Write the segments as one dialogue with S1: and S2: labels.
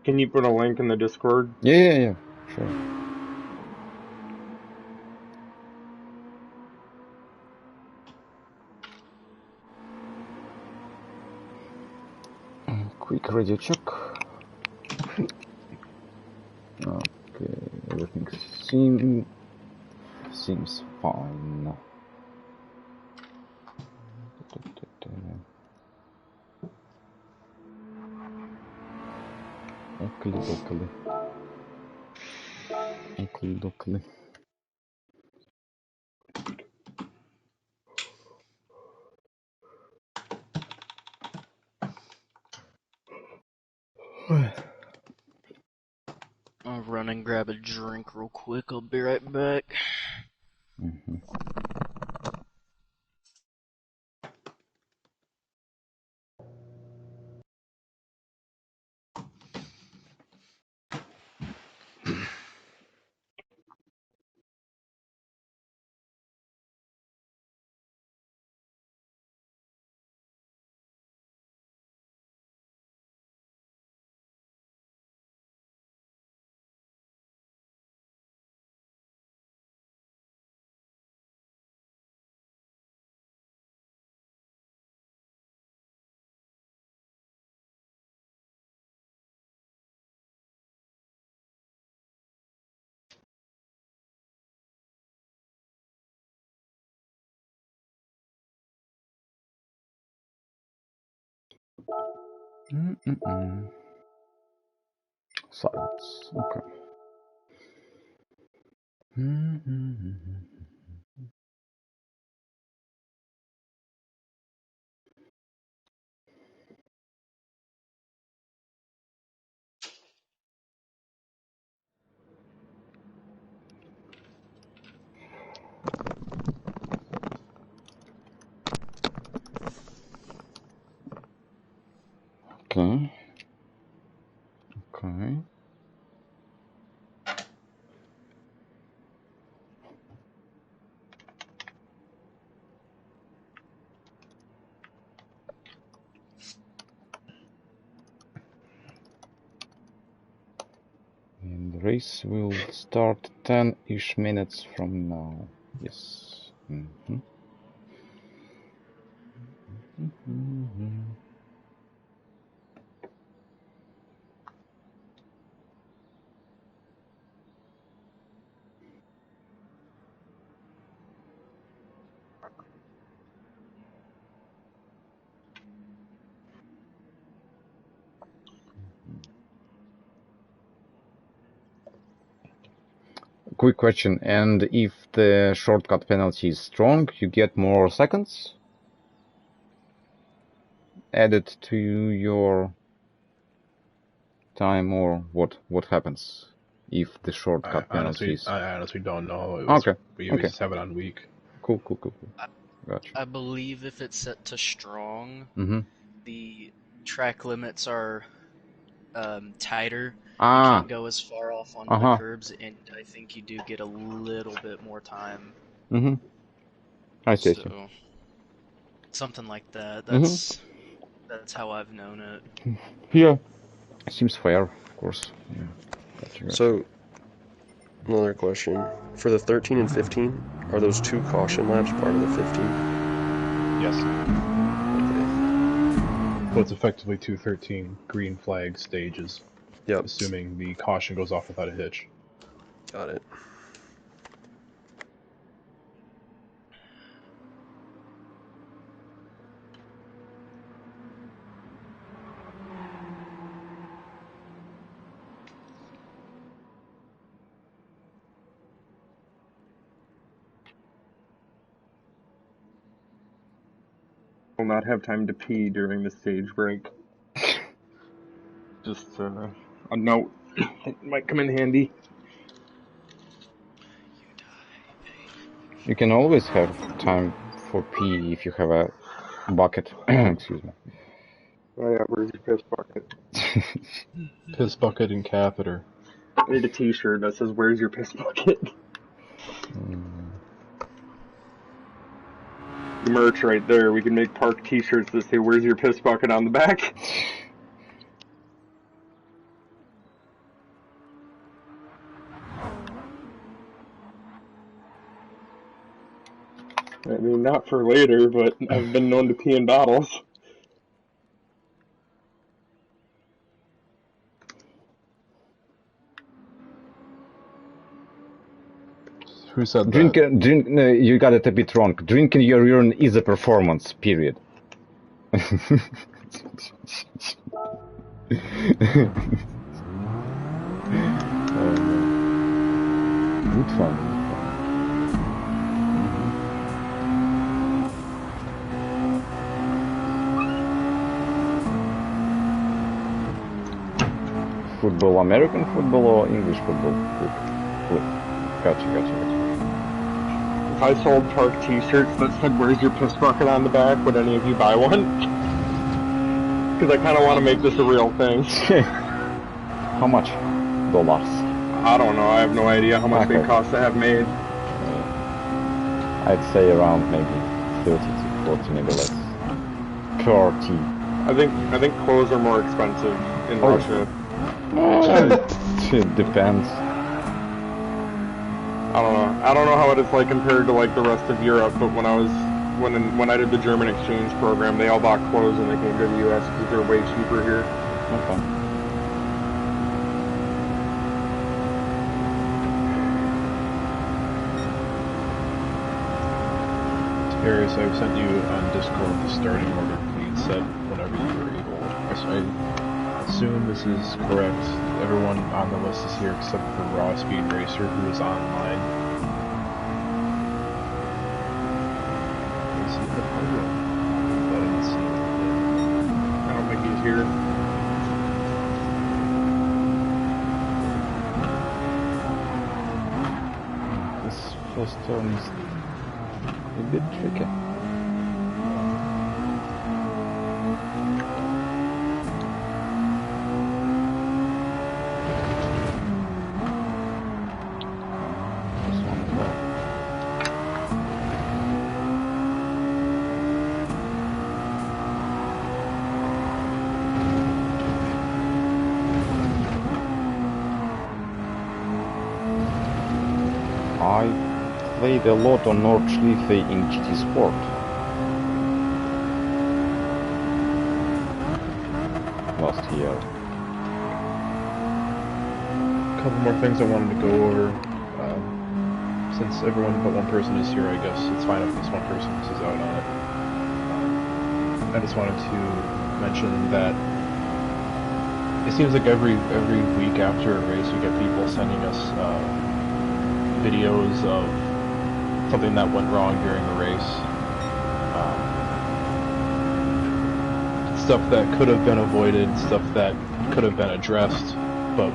S1: Can you put a link in the Discord?
S2: Yeah, sure. Quick radio check. Okay, everything seems fine. Oakley.
S3: I'll run and grab a drink real quick. I'll be right back.
S2: Silence. Okay. Okay. And the race will start 10-ish minutes from now. Yes. Quick question, and if the shortcut penalty is strong, you get more seconds added to your time, or what happens if the shortcut penalty is...
S4: I honestly don't know.
S2: Okay.
S4: We
S2: Okay.
S4: just have it on weak.
S2: Cool. Gotcha.
S3: I believe if it's set to strong,
S2: Mm-hmm.
S3: the track limits are tighter.
S2: Ah.
S3: You can't go as far off onto the curbs, and I think you do get a little bit more time.
S2: Mm-hmm. I see.
S3: So, something like that. That's how I've known it.
S2: Yeah. Seems fair, of course. Yeah. Gotcha.
S5: So, another question. For the 13 and 15, are those 2 caution laps part of the 15?
S4: Yes.
S5: Okay.
S4: So it's effectively 213 green flag stages.
S5: Yep.
S4: Assuming the caution goes off without a hitch.
S5: Got it.
S1: Will not have time to pee during the stage break. Just a note. It might come in handy.
S2: You can always have time for pee if you have a bucket. Excuse me.
S1: Oh yeah, where's your piss bucket?
S4: Piss bucket and catheter.
S1: I need a t-shirt that says, "Where's your piss bucket?" The merch right there. We can make park t-shirts that say, "Where's your piss bucket?" on the back. I mean, not for later, but I've been known to pee in bottles.
S4: Who said
S2: Drink,
S4: that?
S2: drink. No, you got it a bit wrong. Drinking your urine is a performance. Period. Good fun. Football, American football or English football? Good. Gotcha.
S1: If I sold Park t-shirts that said, "Where's your piss bucket" on the back, would any of you buy one? Because I kind of want to make this a real thing.
S2: How much? Dollars?
S1: I don't know, I have no idea how much they cost to have made.
S2: I'd say around maybe 30 to 40, maybe less. Per tee.
S1: I think clothes are more expensive in Russia.
S2: It depends.
S1: I don't know how it is like compared to like the rest of Europe, but when I did the German exchange program, they all bought clothes when they came to the US because they're way cheaper here.
S2: Okay.
S4: Darius, I've sent you on Discord the starting order feed set whenever you are able. I assume this is correct. Everyone on the list is here except for Raw Speed Racer, who is online. Is he in the podium? I didn't see him.
S1: I don't think he's here.
S2: This first turn is a bit tricky. This one as well. I played a lot on Nordschleife in GT Sport. Last year.
S4: A couple more things I wanted to go over. Since everyone but one person is here, I guess it's fine if this one person misses out on it. I just wanted to mention that it seems like every week after a race we get people sending us videos of something that went wrong during the race. Stuff that could have been avoided, stuff that could have been addressed, but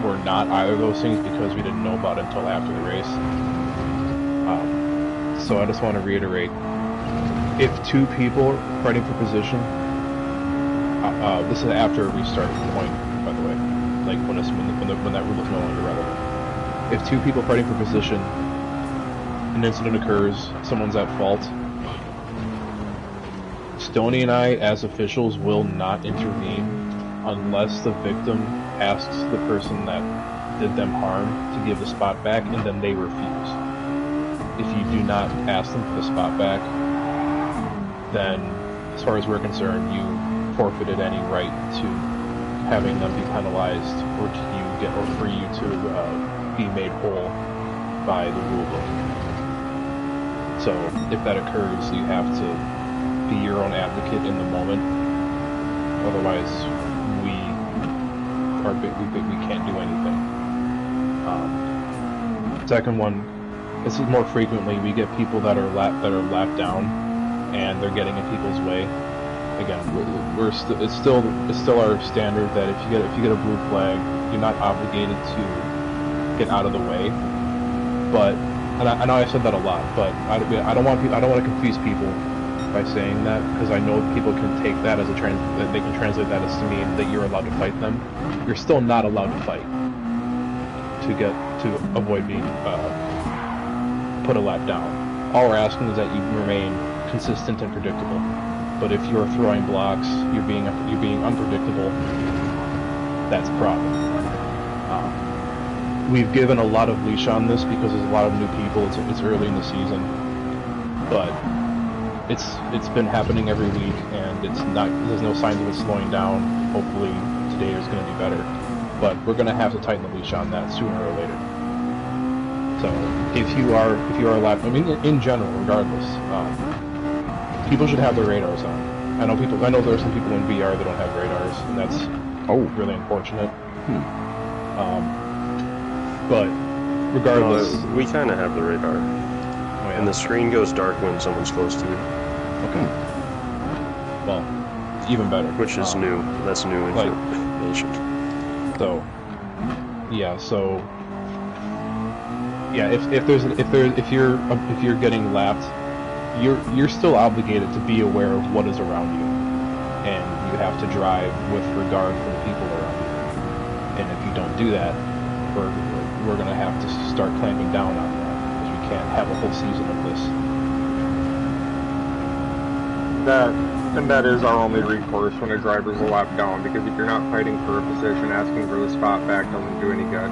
S4: were not either of those things because we didn't know about it until after the race. So I just want to reiterate, if two people are fighting for position, this is after a restart point, by the way, like when that rule is no longer relevant. If two people are fighting for position, an incident occurs, someone's at fault, Stoney and I, as officials, will not intervene unless the victim asks the person that did them harm to give the spot back, and then they refuse. If you do not ask them for the spot back, then, as far as we're concerned, you forfeited any right to having them be penalized, or for you to be made whole by the rule book. So, if that occurs, you have to be your own advocate in the moment. Otherwise, we can't do anything. Second one, this is more frequently we get people that are lapped down, and they're getting in people's way. Again, it's still our standard that if you get a blue flag, you're not obligated to get out of the way. But I know I said that a lot, but I don't want to confuse people by saying that, because I know people can take that as that they can translate that as to mean that you're allowed to fight them. You're still not allowed to fight to avoid being put a lap down. All we're asking is that you remain consistent and predictable. But if you're throwing blocks, you're being unpredictable, that's a problem. We've given a lot of leash on this because there's a lot of new people. It's early in the season. but it's been happening every week, and there's no signs of it slowing down. Hopefully today is going to be better, but we're going to have to tighten the leash on that sooner or later. So if you are a lap, I mean in general, regardless, people should have their radars on. I know there are some people in VR that don't have radars, and that's really unfortunate. But regardless,
S5: we kind of have the radar, and the screen goes dark when someone's close to you.
S4: Okay. Well, even better.
S5: Which is new. That's new information.
S4: If you're getting lapped, you're still obligated to be aware of what is around you, and you have to drive with regard for the people around you. And if you don't do that, we're going to have to start clamping down on that, because we can't have a whole season of this.
S1: That is our only recourse when a driver's a lap down, because if you're not fighting for a position, asking for the spot back doesn't do any good.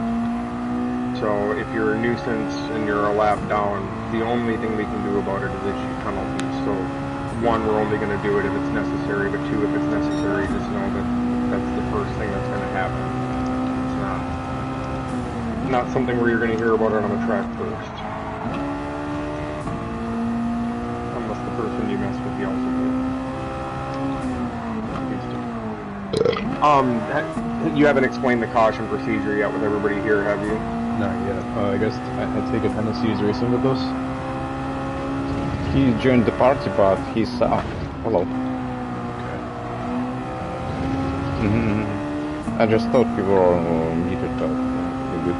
S1: So if you're a nuisance and you're a lap down, the only thing we can do about it is issue penalties. So one, we're only going to do it if it's necessary, but two, if it's necessary, just know that that's the first thing that's going to happen. It's not something where you're going to hear about it on the track first. Unless the person you mess with you also do. You haven't explained the caution procedure yet with everybody here, have you?
S4: Not yet. I guess I take it Tennessee's racing with us.
S2: He joined the party, but he's hello.
S4: Okay.
S2: I just thought we were muted, but we're good.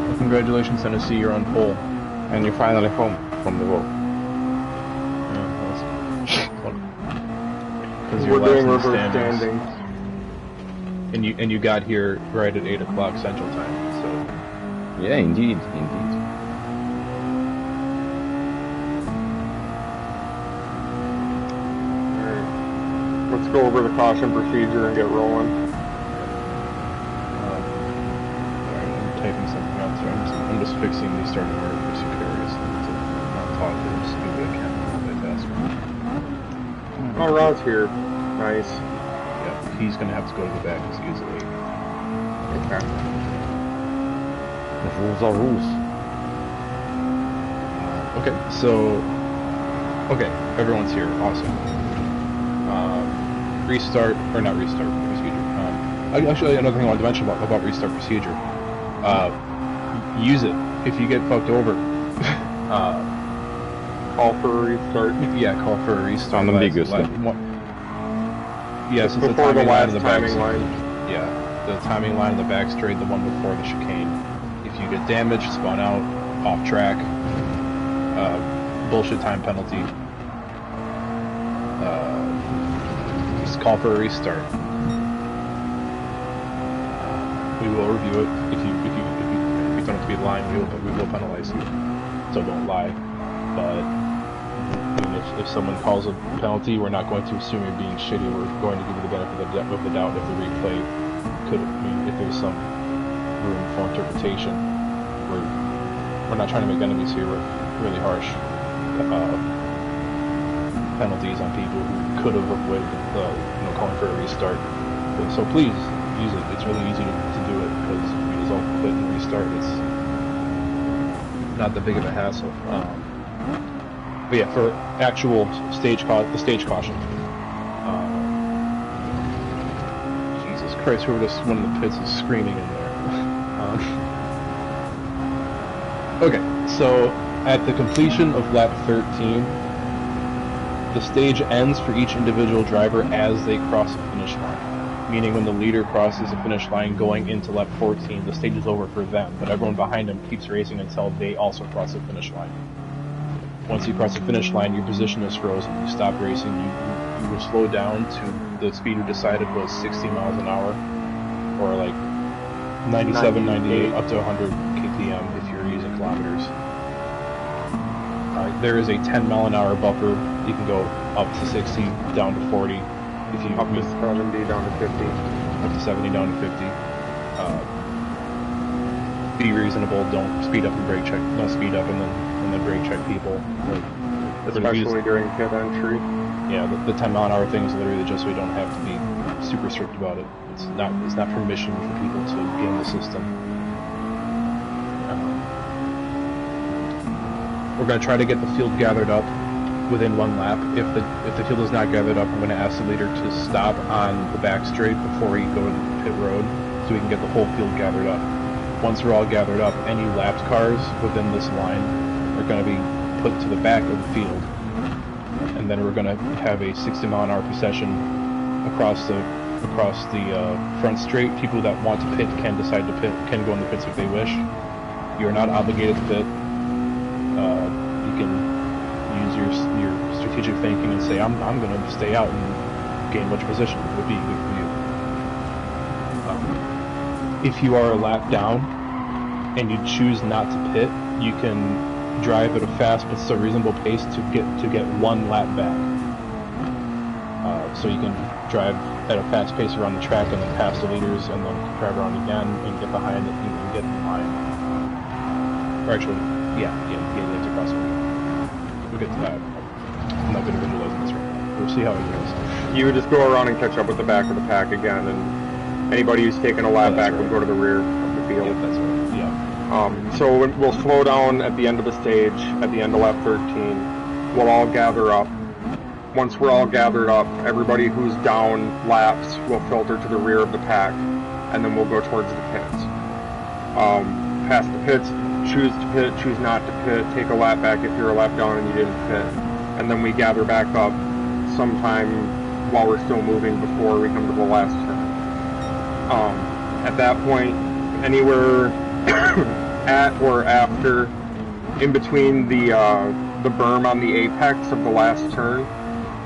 S4: Well, congratulations, Tennessee, you're on pole.
S2: And you're finally home from the war.
S1: We're doing reverse standing.
S4: And you got here right at 8 o'clock Central Time, so...
S2: Yeah, indeed.
S1: Alright. Let's go over the caution procedure and get rolling.
S4: Alright, I'm typing something out, so I'm just fixing the starting order for Sicarius. I'll talk to him, see what I can multitask.
S1: Oh, Rod's here. Nice.
S4: Yeah, he's gonna have to go to the back because he is late.
S1: Okay.
S2: The rules are rules.
S4: Okay, everyone's here. Awesome. Restart, or not restart procedure. Actually, another thing I wanted to mention about restart procedure. Use it if you get fucked over.
S1: Call for a restart.
S4: Yeah, call for a restart.
S2: Unambiguously.
S4: Yeah, since
S1: before the last timing line.
S4: Yeah, the timing line in the back straight, the one before the chicane. If you get damaged, spun out, off track, bullshit time penalty. Just call for a restart. We will review it. If you don't have to be lying, we will penalize you. So don't lie. But I mean, if someone calls a penalty, we're not going to assume you're being shitty. We're going to give you the benefit of the doubt if the replay if there's some room for interpretation. We're not trying to make enemies here with really harsh penalties on people who could have avoided calling for a restart. So please use it. It's really easy to do it because we just all quit and restart. It's not that big of a hassle. But yeah, for actual stage caution. Jesus Christ, whoever this one of the pits is screaming in there. Okay, so at the completion of lap 13, the stage ends for each individual driver as they cross the finish line. Meaning when the leader crosses the finish line going into lap 14, the stage is over for them, but everyone behind them keeps racing until they also cross the finish line. Once you cross the finish line, your position is frozen. You stop racing, you will slow down to the speed you decided was 60 miles an hour, or like 97, 98, up to 100 kpm if you're using kilometers. There is a 10 mile an hour buffer. You can go up to 60, down to 40. If you
S1: up to 70, down to 50.
S4: Up to 70, down to 50. Be reasonable. Don't speed up and brake check. Don't speed up and then and then brake check people. Like,
S1: Especially during pit entry.
S4: Yeah, the 10-mile-an-hour thing is literally just so we don't have to be super strict about it. It's not permission for people to game the system. We're going to try to get the field gathered up within 1 lap. If the field is not gathered up, I'm going to ask the leader to stop on the back straight before we go to the pit road, so we can get the whole field gathered up. Once we're all gathered up, any lapped cars within this line are going to be put to the back of the field, and then we're going to have a 60-mile-an-hour procession across the front straight. People that want to pit can decide to pit, can go in the pits if they wish. You're not obligated to pit. You can use your strategic thinking and say, I'm going to stay out and gain much position. It would be good for you. If you are a lap down and you choose not to pit, you can drive at a fast but still reasonable pace to get 1 lap back. So you can drive at a fast pace around the track and then pass the leaders, and then drive around again and get behind it and get in line. Or actually, yeah, you have to cross the line. We'll get to that. I'm not good at visualizing this right now. We'll see how it goes.
S1: You would just go around and catch up with the back of the pack again, and anybody who's taking a lap back would go to the rear of the field.
S4: Yeah, that's right. Yeah.
S1: So we'll slow down at the end of the stage, at the end of lap 13. We'll all gather up. Once we're all gathered up, everybody who's down laps will filter to the rear of the pack, and then we'll go towards the pits. Past the pits, choose to pit, choose not to pit, take a lap back if you're a lap down and you didn't pit, and then we gather back up sometime while we're still moving before we come to the last turn. At that point, anywhere at or after, in between the berm on the apex of the last turn,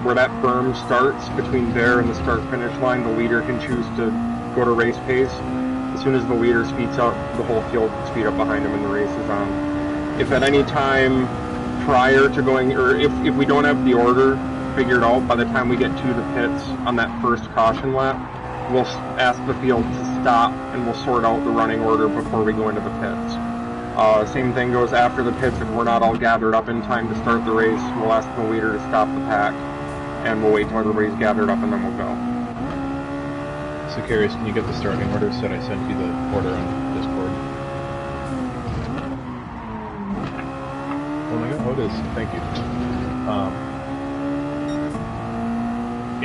S1: where that berm starts, between there and the start-finish line, the leader can choose to go to race pace. As soon as the leader speeds up, the whole field can speed up behind him and the race is on. If at any time prior to going, or if we don't have the order figured out by the time we get to the pits on that first caution lap, we'll ask the field to stop and we'll sort out the running order before we go into the pits. Same thing goes after the pits. If we're not all gathered up in time to start the race, we'll ask the leader to stop the pack, and we'll wait till everybody's gathered up and then we'll go.
S4: So, Curious, can you get the starting order so that I sent you the order on Discord? Oh my god, oh it is. Thank you.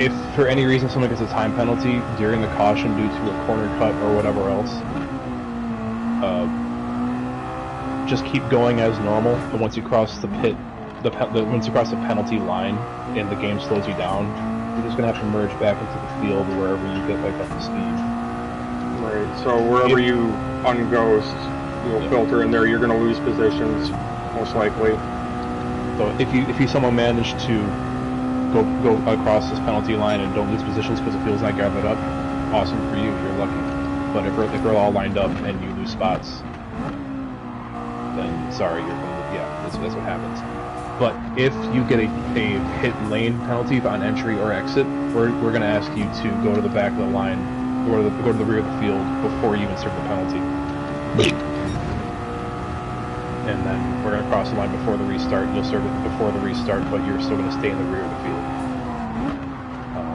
S4: If for any reason someone gets a time penalty during the caution due to a corner cut or whatever else, just keep going as normal, but once you cross the pit, once you cross the penalty line and the game slows you down, you're just going to have to merge back into the field wherever you get back up to speed.
S1: Right, so wherever you unghost, you'll filter in there, you're going to lose positions, most likely.
S4: So if you somehow manage to go across this penalty line and don't lose positions because the field's not gathered up, awesome for you, you're lucky. But if we're all lined up and you lose spots, then sorry, you're going to, that's what happens. But if you get a hit lane penalty on entry or exit, we're going to ask you to go to the back of the line, go to the rear of the field before you even serve the penalty. And then we're going to cross the line before the restart. You'll serve it before the restart, but you're still going to stay in the rear of the field.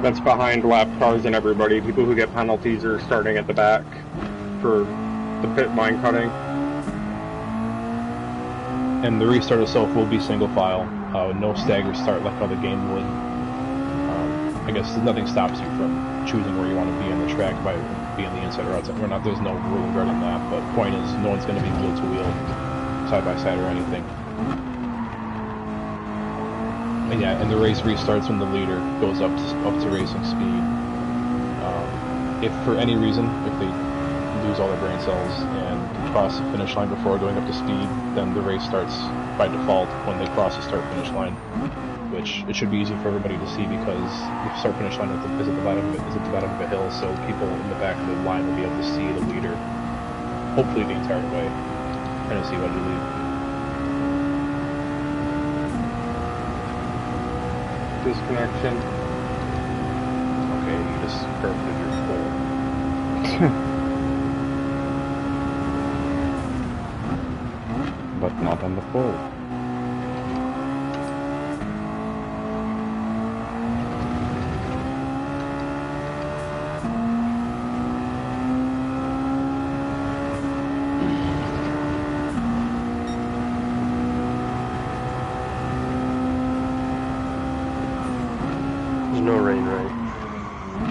S1: That's behind lap cars and everybody. People who get penalties are starting at the back for the pit line cutting.
S4: And the restart itself will be single file, no stagger start like how the game would. I guess nothing stops you from choosing where you want to be on the track by being the inside or outside. There's no rule regarding that, but the point is no one's going to be wheel to wheel, side by side or anything. And yeah, and the race restarts when the leader goes up to racing speed. If for any reason, if they lose all their brain cells and cross the finish line before going up to speed, then the race starts by default when they cross the start-finish line, which it should be easy for everybody to see because the start-finish line is at the bottom of a hill, so people in the back of the line will be able to see the leader, hopefully the entire way, and to see when you leave.
S1: Disconnection.
S4: Okay, you just corrupted your full.
S2: But not on the pole.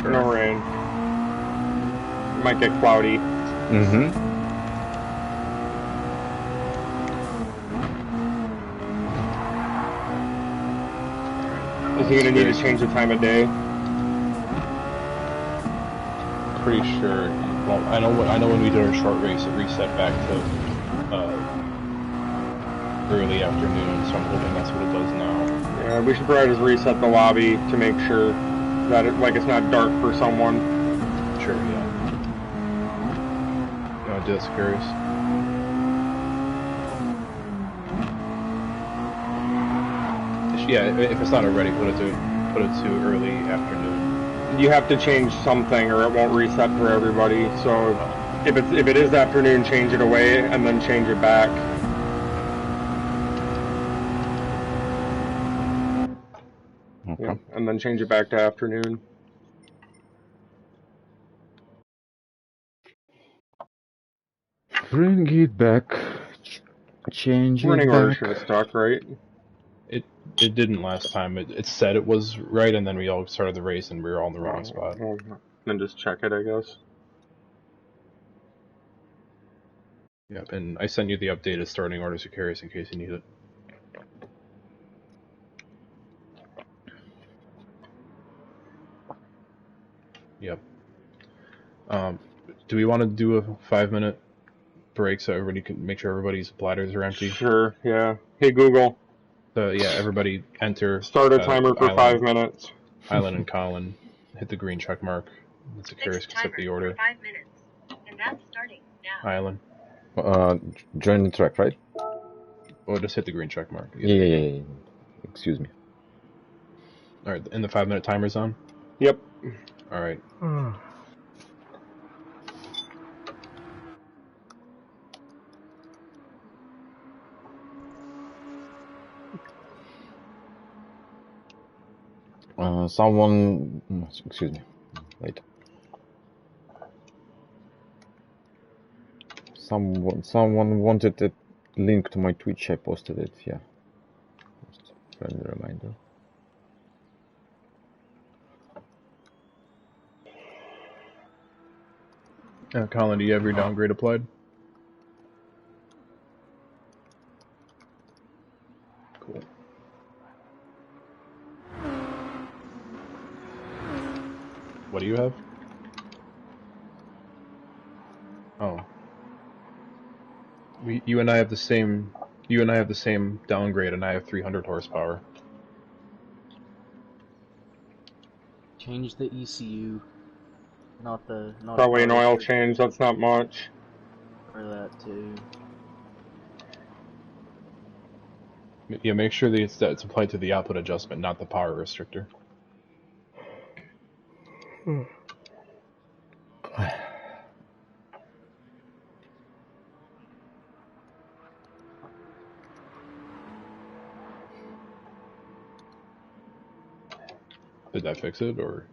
S1: No rain. Might get cloudy.
S2: Mm-hmm.
S1: Is he gonna need to change the time of day?
S4: Pretty sure. Well, I know when we did our short race, it reset back to early afternoon. So I'm hoping that's what it does now.
S1: Yeah, we should probably just reset the lobby to make sure that it's not dark for someone.
S4: Sure. Yeah. No, just curious. Yeah, if it's not already, put it to early afternoon.
S1: You have to change something, or it won't reset for everybody. So if it is afternoon, change it away and then change it back.
S2: Okay.
S1: Yeah, and then change it back to afternoon.
S2: Bring it back. Change
S1: Running
S2: it
S1: order
S2: back.
S1: should have stuck, right?
S4: It didn't last time. It said it was right, and then we all started the race, and we were all in the wrong spot.
S1: Well, then just check it, I guess.
S4: Yep, and I sent you the updated starting order to carries in case you need it. Yep. Do we want to do a 5-minute break so everybody can make sure everybody's bladders are empty?
S1: Sure, yeah. Hey, Google.
S4: So yeah, everybody enter.
S1: Start a timer for 5 minutes.
S4: Island and Colin, hit the green check mark. The Sicarius can accept the order.
S6: 5 minutes, and that's starting now.
S4: Island.
S2: Join the track, right?
S4: Oh, just hit the green check mark.
S2: Yeah. Excuse me.
S4: Alright, and the 5-minute timer's on?
S1: Yep.
S4: Alright.
S2: Someone... Excuse me. Wait. Someone wanted a link to my Twitch. I posted it, yeah. Just a friendly reminder.
S4: Colin, do you have your downgrade applied? Cool. What do you have? Oh. You and I have the same downgrade, and I have 300 horsepower.
S3: Change the ECU, not
S1: Probably an
S3: power
S1: oil
S3: restrictor.
S1: change, that's not much.
S3: Or that too.
S4: Yeah, make sure that it's applied to the output adjustment, not the power restrictor. Did that fix it, or?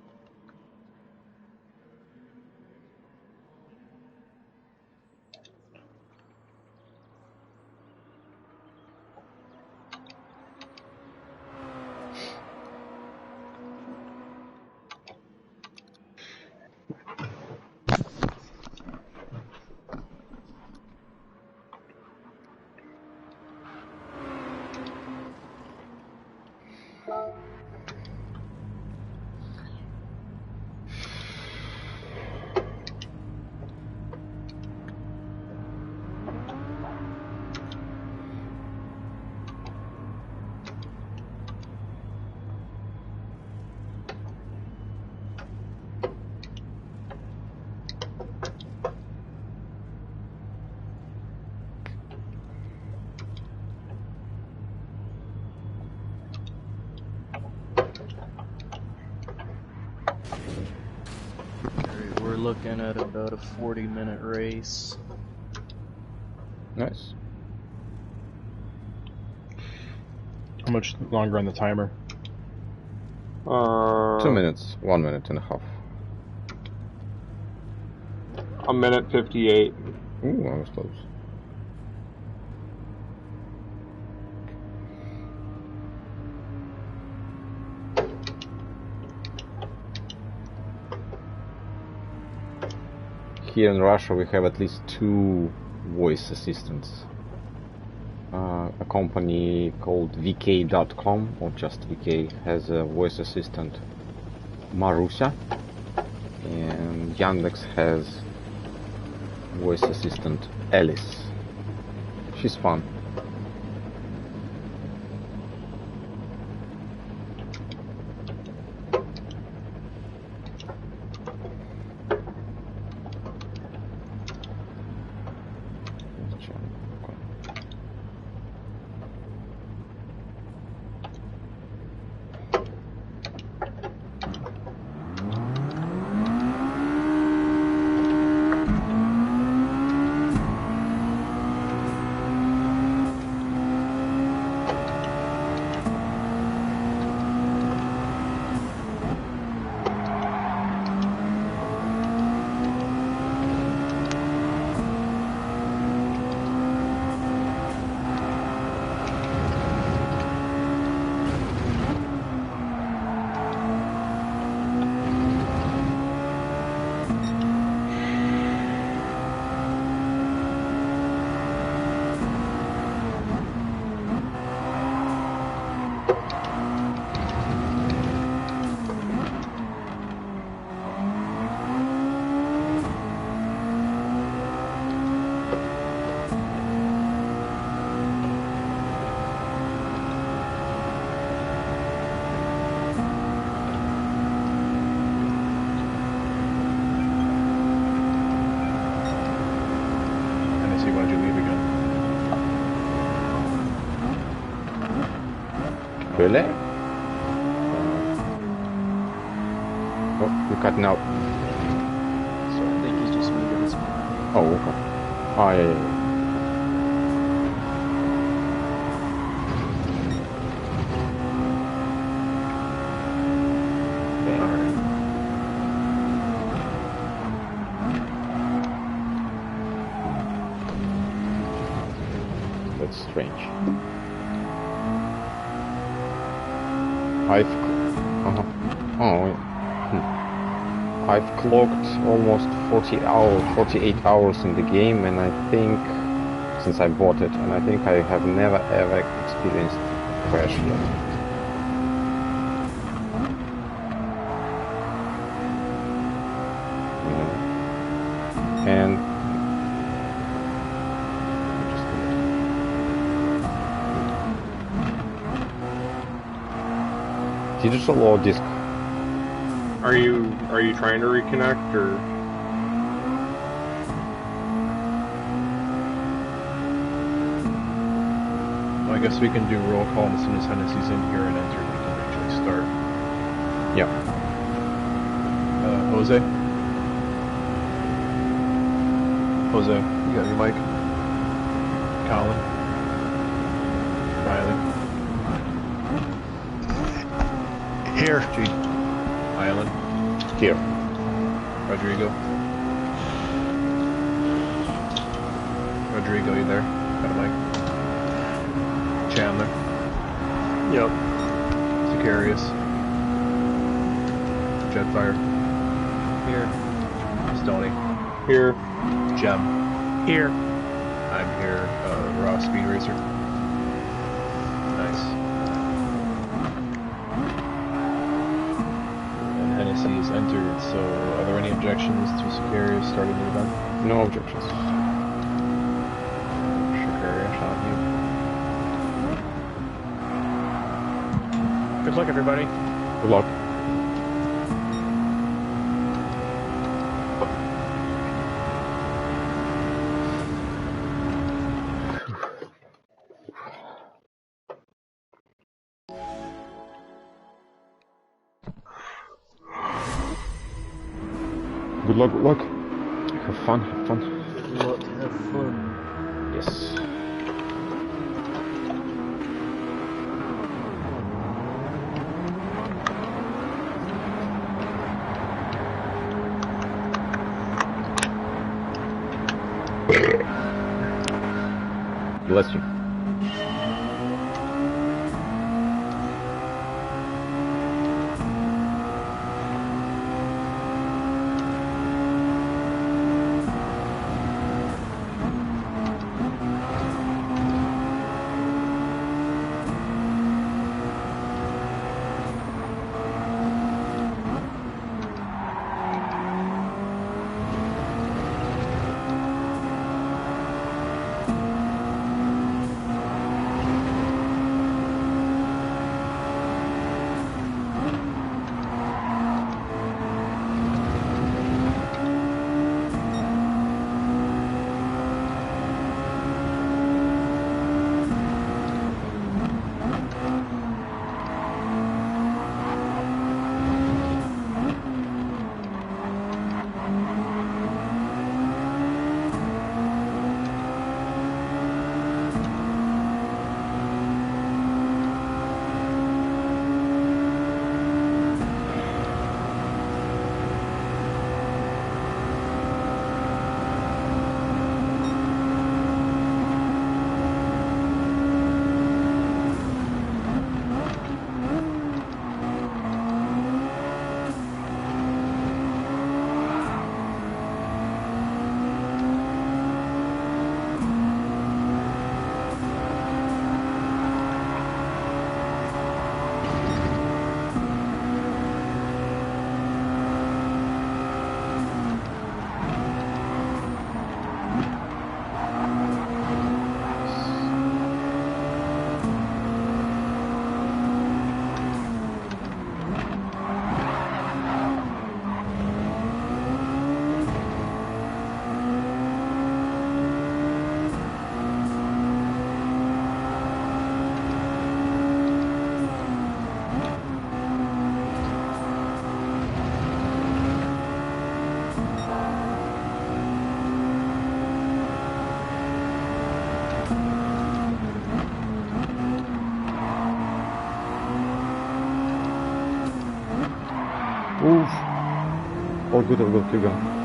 S3: We're looking at about a 40-minute race.
S2: Nice.
S4: How much longer on the timer?
S2: 2 minutes, 1 minute and a half.
S1: A minute 58.
S2: Ooh, I was close. here in Russia we have at least 2 voice assistants. A company called VK.com, or just VK, has a voice assistant Marusia, and Yandex has voice assistant Alice. She's fun. Really? Oh, you're cutting out.
S7: So I think he's just moving his mic.
S2: Oh, okay. Oh, yeah, yeah. That's strange. I've clocked almost 48 hours in the game, and I think, since I bought it, and I think I have never ever experienced a crash yet. And digital or disc?
S1: Are you trying to reconnect, or?
S4: Well, I guess we can do roll call, and as soon as Hennessy's in here and entered, we can actually start.
S2: Yeah.
S4: Jose? Jose, you got your mic? Colin? Riley?
S7: Here.
S4: G. Island?
S2: Here.
S4: Rodrigo? Rodrigo, you there? Got a mic? Chandler?
S1: Yep.
S4: Sicarius? Jetfire?
S7: Here.
S4: Stony?
S1: Here.
S4: Gem?
S7: Here.
S4: I'm here. Raw Speed Racer? Nice. Hennessy is entered, so are there any objections to Sicarius starting the event?
S2: No objections.
S4: Sicarius on you.
S7: Good luck, everybody.
S2: Good luck. Good luck, good luck. Have fun, have fun.
S7: Good luck, have fun.
S2: Yes. Bless you. All good, keep going.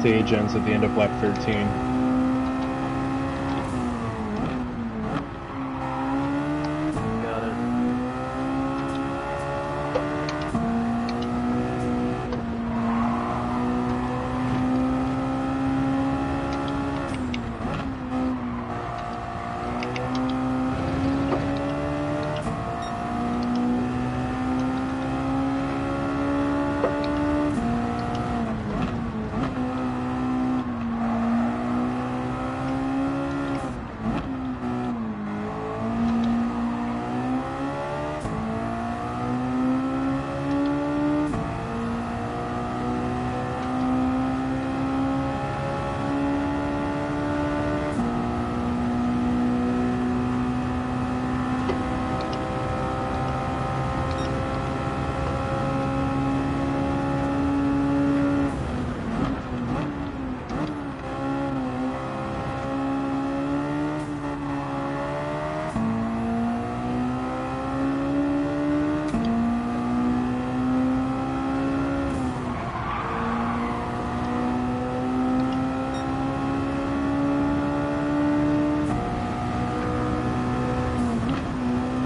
S4: stage ends at the end of lap 13.
S7: Got it.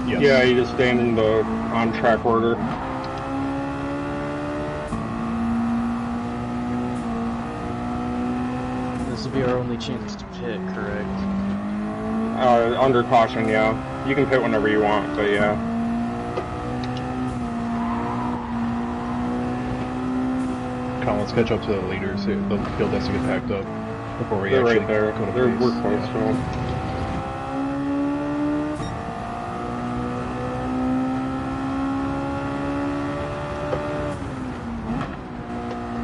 S4: Yes.
S1: Yeah, you just stand in the on-track order.
S7: This will be our only chance to pit, correct?
S1: Under caution, yeah. You can pit whenever you want, but yeah.
S4: Colin, let's catch up to the leaders. The field has to get packed up before we
S1: They're
S4: actually
S1: right there.
S4: go to pace.
S1: We're close to them.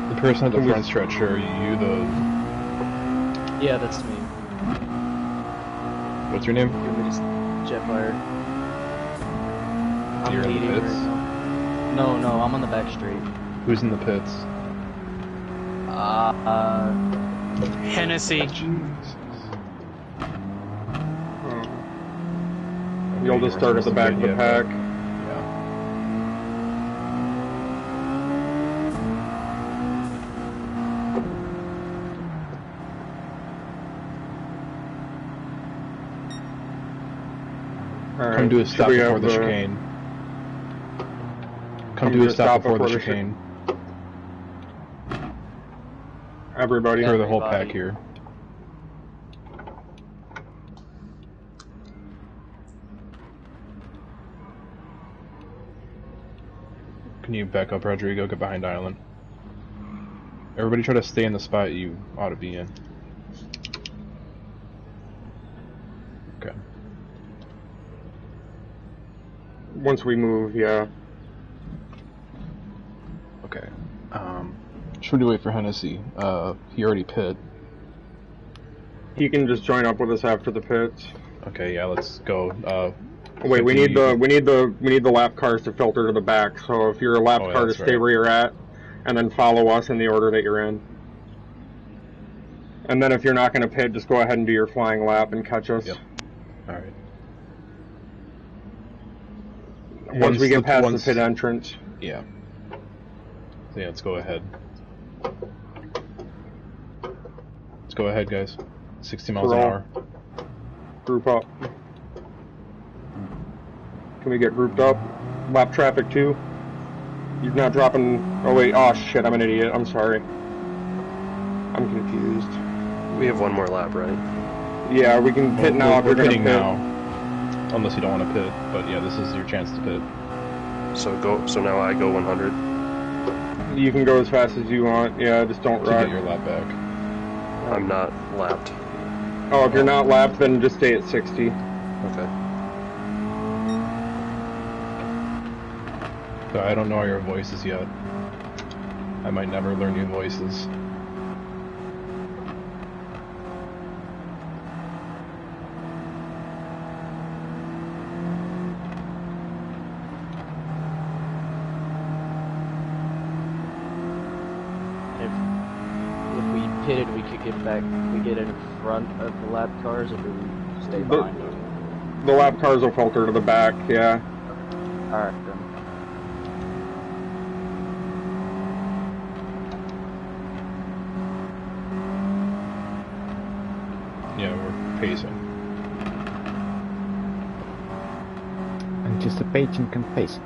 S4: The person at the front stretch, are you the...
S7: Yeah, that's me.
S4: What's your name?
S7: Give me just Jetfire. I'm
S4: You're in the
S7: leading
S4: pits?
S7: right now. No, I'm on the back straight.
S4: Who's in the pits?
S3: Hennessy.
S1: You'll just start at the back of the pack.
S4: Yeah. Come do a stop before the chicane. Come do a stop before the chicane.
S1: Everybody.
S4: Or the whole pack here. Can you back up, Rodrigo? Get behind Island. Everybody try to stay in the spot you ought to be in. Okay.
S1: Once we move, yeah.
S4: Okay. Should we wait for Hennessy? He already pit.
S1: He can just join up with us after the pits.
S4: Okay, yeah, let's go.
S1: Wait, we need the lap cars to filter to the back. So if you're a lap car, to stay where you're at, and then follow us in the order that you're in. And then if you're not going to pit, just go ahead and do your flying lap and catch us.
S4: Yep. All right.
S1: Once we get past the pit entrance.
S4: Yeah. So yeah, let's go ahead. Let's go ahead, guys. 60 miles an hour.
S1: Group up. Can we get grouped up? Lap traffic too? You're not dropping... Oh wait, oh shit, I'm an idiot. I'm sorry. I'm confused.
S5: We have one more lap, right?
S1: Yeah, we can pit now if
S4: we're
S1: you're gonna
S4: pitting
S1: pit.
S4: now. Unless you don't want to pit, but yeah, this is your chance to pit.
S5: So now I go 100.
S1: You can go as fast as you want. Yeah, just don't
S4: To
S1: wreck.
S4: get your lap back.
S5: I'm not lapped.
S1: Oh, if you're not lapped, then just stay at 60.
S5: Okay.
S4: So I don't know your voices yet. I might never learn your voices.
S7: If we pitted, we could get back. We get in front of the lap cars, or do we stay behind them?
S1: The lap cars will filter to the back, yeah.
S7: Alright, then.
S4: pacing.
S2: Anticipating and pacing.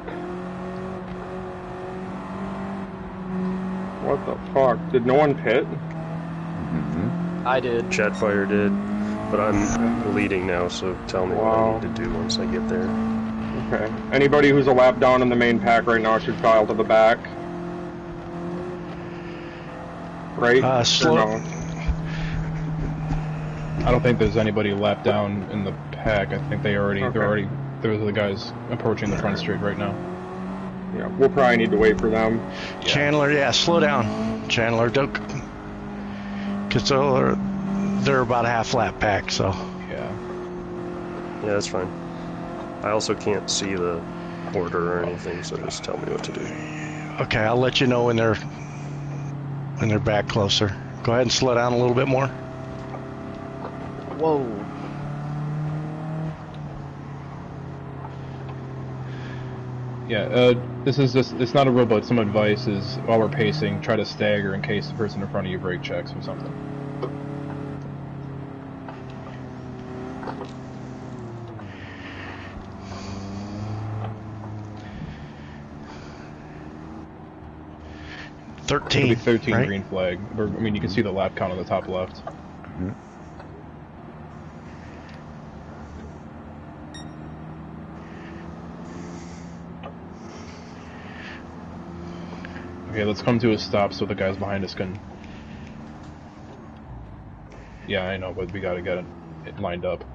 S1: What the fuck? Did no one pit?
S7: I did.
S5: Jetfire did, but I'm leading now, so tell me what I need to do once I get there.
S1: Okay. Anybody who's a lap down in the main pack right now should file to the back. Right?
S8: Slow.
S1: No?
S4: I don't think there's anybody lap down in the pack. I think they're already those are the guys approaching the front straight right now.
S1: Yeah, we'll probably need to wait for them.
S4: Yeah.
S8: Chandler, yeah, slow down. Chandler, don't... Because they're about a half lap back, so...
S4: Yeah.
S5: Yeah, that's fine. I also can't see the order or anything, so just tell me what to do.
S8: Okay, I'll let you know when they're back closer. Go ahead and slow down a little bit more.
S7: Whoa.
S4: Yeah, this is just, it's not a rule, but some advice is, while we're pacing, try to stagger in case the person in front of you brake checks or something. It'll be 13
S8: right?
S4: green flag. I mean, you can see the lap count on the top left. Okay, let's come to a stop so the guys behind us can... Yeah, I know, but we gotta get it lined up.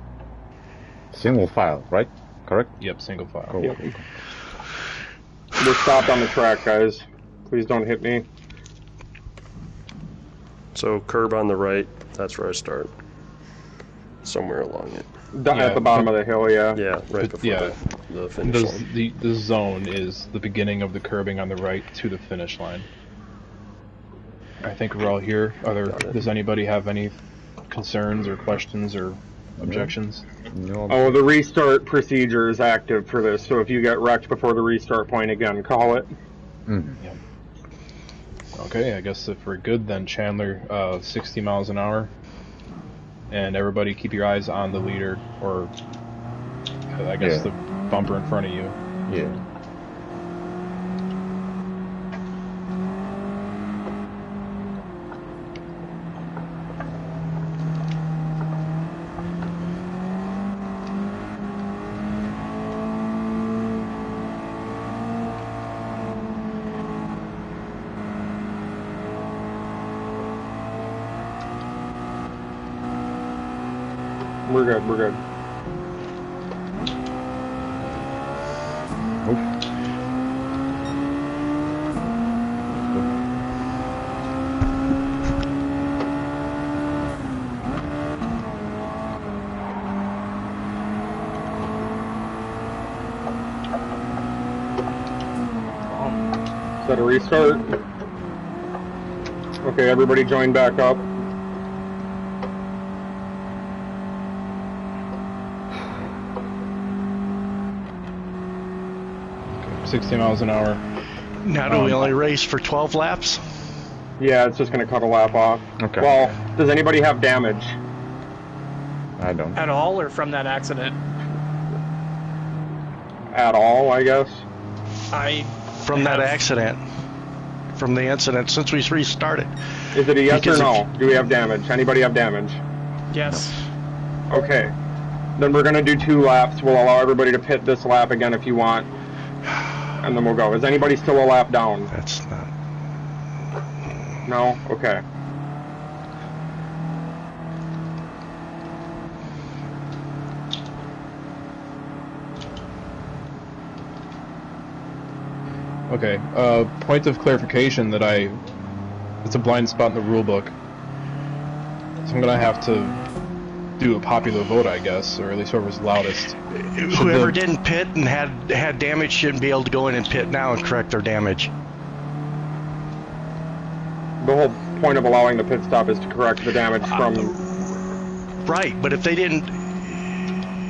S2: Single file, right? Correct?
S4: Yep, single file.
S2: Cool.
S1: Yep. We're stopped on the track, guys. Please don't hit me.
S5: So curb on the right, that's where I start. Somewhere along it.
S1: At the bottom of the hill, yeah.
S5: Yeah, right before the finish line.
S4: The zone is the beginning of the curbing on the right to the finish line. I think we're all here. Does anybody have any concerns or questions or objections?
S2: No.
S1: Oh, the restart procedure is active for this, so if you get wrecked before the restart point again, call it.
S4: Yeah. Okay, I guess if we're good, then Chandler, 60 miles an hour. And everybody keep your eyes on the leader, or I guess the bumper in front of you.
S2: Yeah.
S1: We're good, we're good. Is that a restart? Okay, everybody join back up.
S4: 60 miles an hour.
S8: Now, do we only race for 12 laps?
S1: Yeah, it's just going to cut a lap off.
S2: Okay.
S1: Well, does anybody have damage?
S2: I don't.
S9: At all, or from that accident?
S1: At all, I guess.
S8: From that accident. From the incident, since we restarted.
S1: Is it a yes or no? Do we have damage? Anybody have damage?
S9: Yes.
S1: Okay. Then we're going to do 2 laps. We'll allow everybody to pit this lap again if you want. And then we'll go. Is anybody still a lap down?
S8: That's not...
S1: No? Okay.
S4: Okay, point of clarification that it's a blind spot in the rule book. So I'm gonna have to do a popular vote, I guess, or at least whoever's loudest.
S8: Whoever didn't pit and had damage shouldn't be able to go in and pit now and correct their damage.
S1: The whole point of allowing the pit stop is to correct the damage from...
S8: Right, but if they didn't...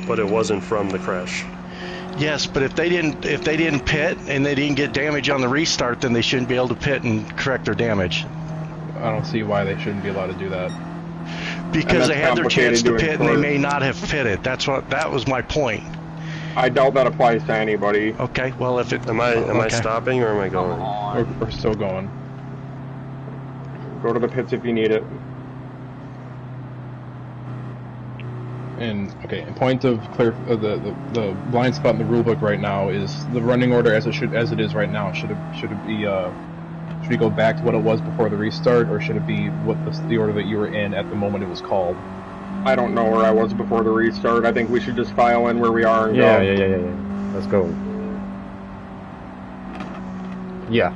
S5: But it wasn't from the crash.
S8: Yes, but if they didn't pit and they didn't get damage on the restart, then they shouldn't be able to pit and correct their damage.
S4: I don't see why they shouldn't be allowed to do that.
S8: Because they had their chance to pit and they
S1: first.
S8: may not have pitted. That was my point.
S1: I doubt that applies to anybody.
S8: Okay, well if it...
S5: Am I stopping or am I going?
S4: We're still going.
S1: Go to the pits if you need it.
S4: And okay, in point of the blind spot in the rulebook right now is the running order as it is right now. Should we go back to what it was before the restart, or should it be what the order that you were in at the moment it was called?
S1: I don't know where I was before the restart. I think we should just file in where we are and go.
S2: Yeah. Let's go. Yeah.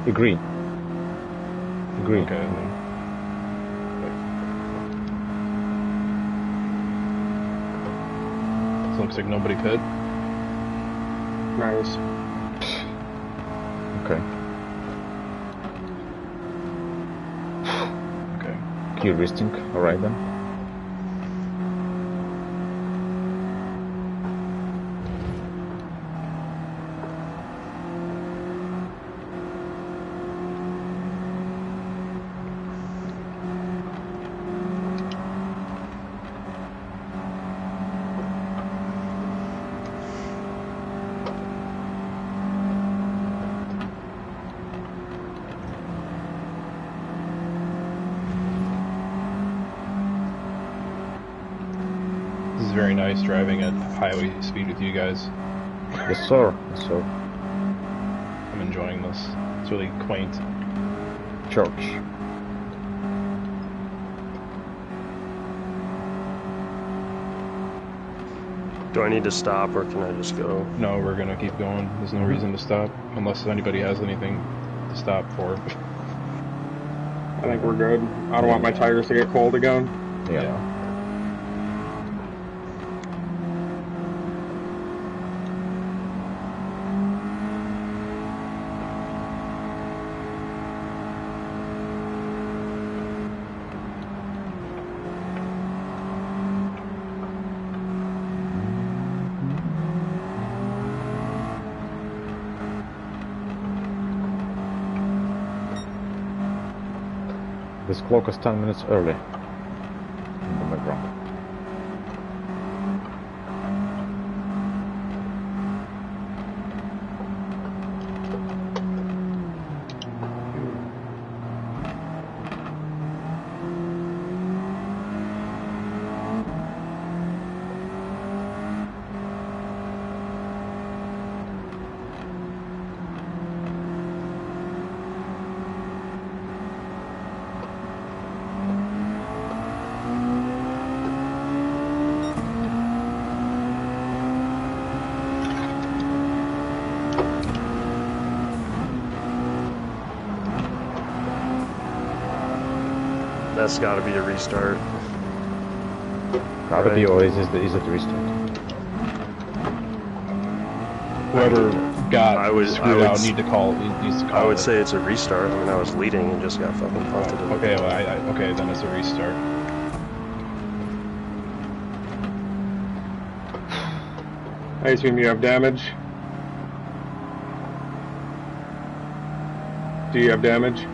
S2: Agree.
S4: Okay. So looks like nobody pit.
S1: Nice.
S2: Okay.
S4: Okay.
S2: Key resting. Alright then.
S4: Very nice driving at highway speed with you guys.
S2: Yes, sir.
S4: I'm enjoying this. It's really quaint.
S2: Church.
S5: Do I need to stop or can I just go?
S4: No, we're gonna keep going. There's no reason to stop unless anybody has anything to stop for.
S1: I think we're good. I don't want my tires to get cold again.
S2: Yeah. This clock is 10 minutes early in the background.
S5: That's got to be a restart.
S2: Gotta be, or is it restart?
S4: Whoever got
S5: needs to call.
S4: I
S5: would say it's a restart. I mean, I was leading and just got fucking punted.
S4: Okay, well, okay, then it's a restart.
S1: I assume you have damage. Do you have damage?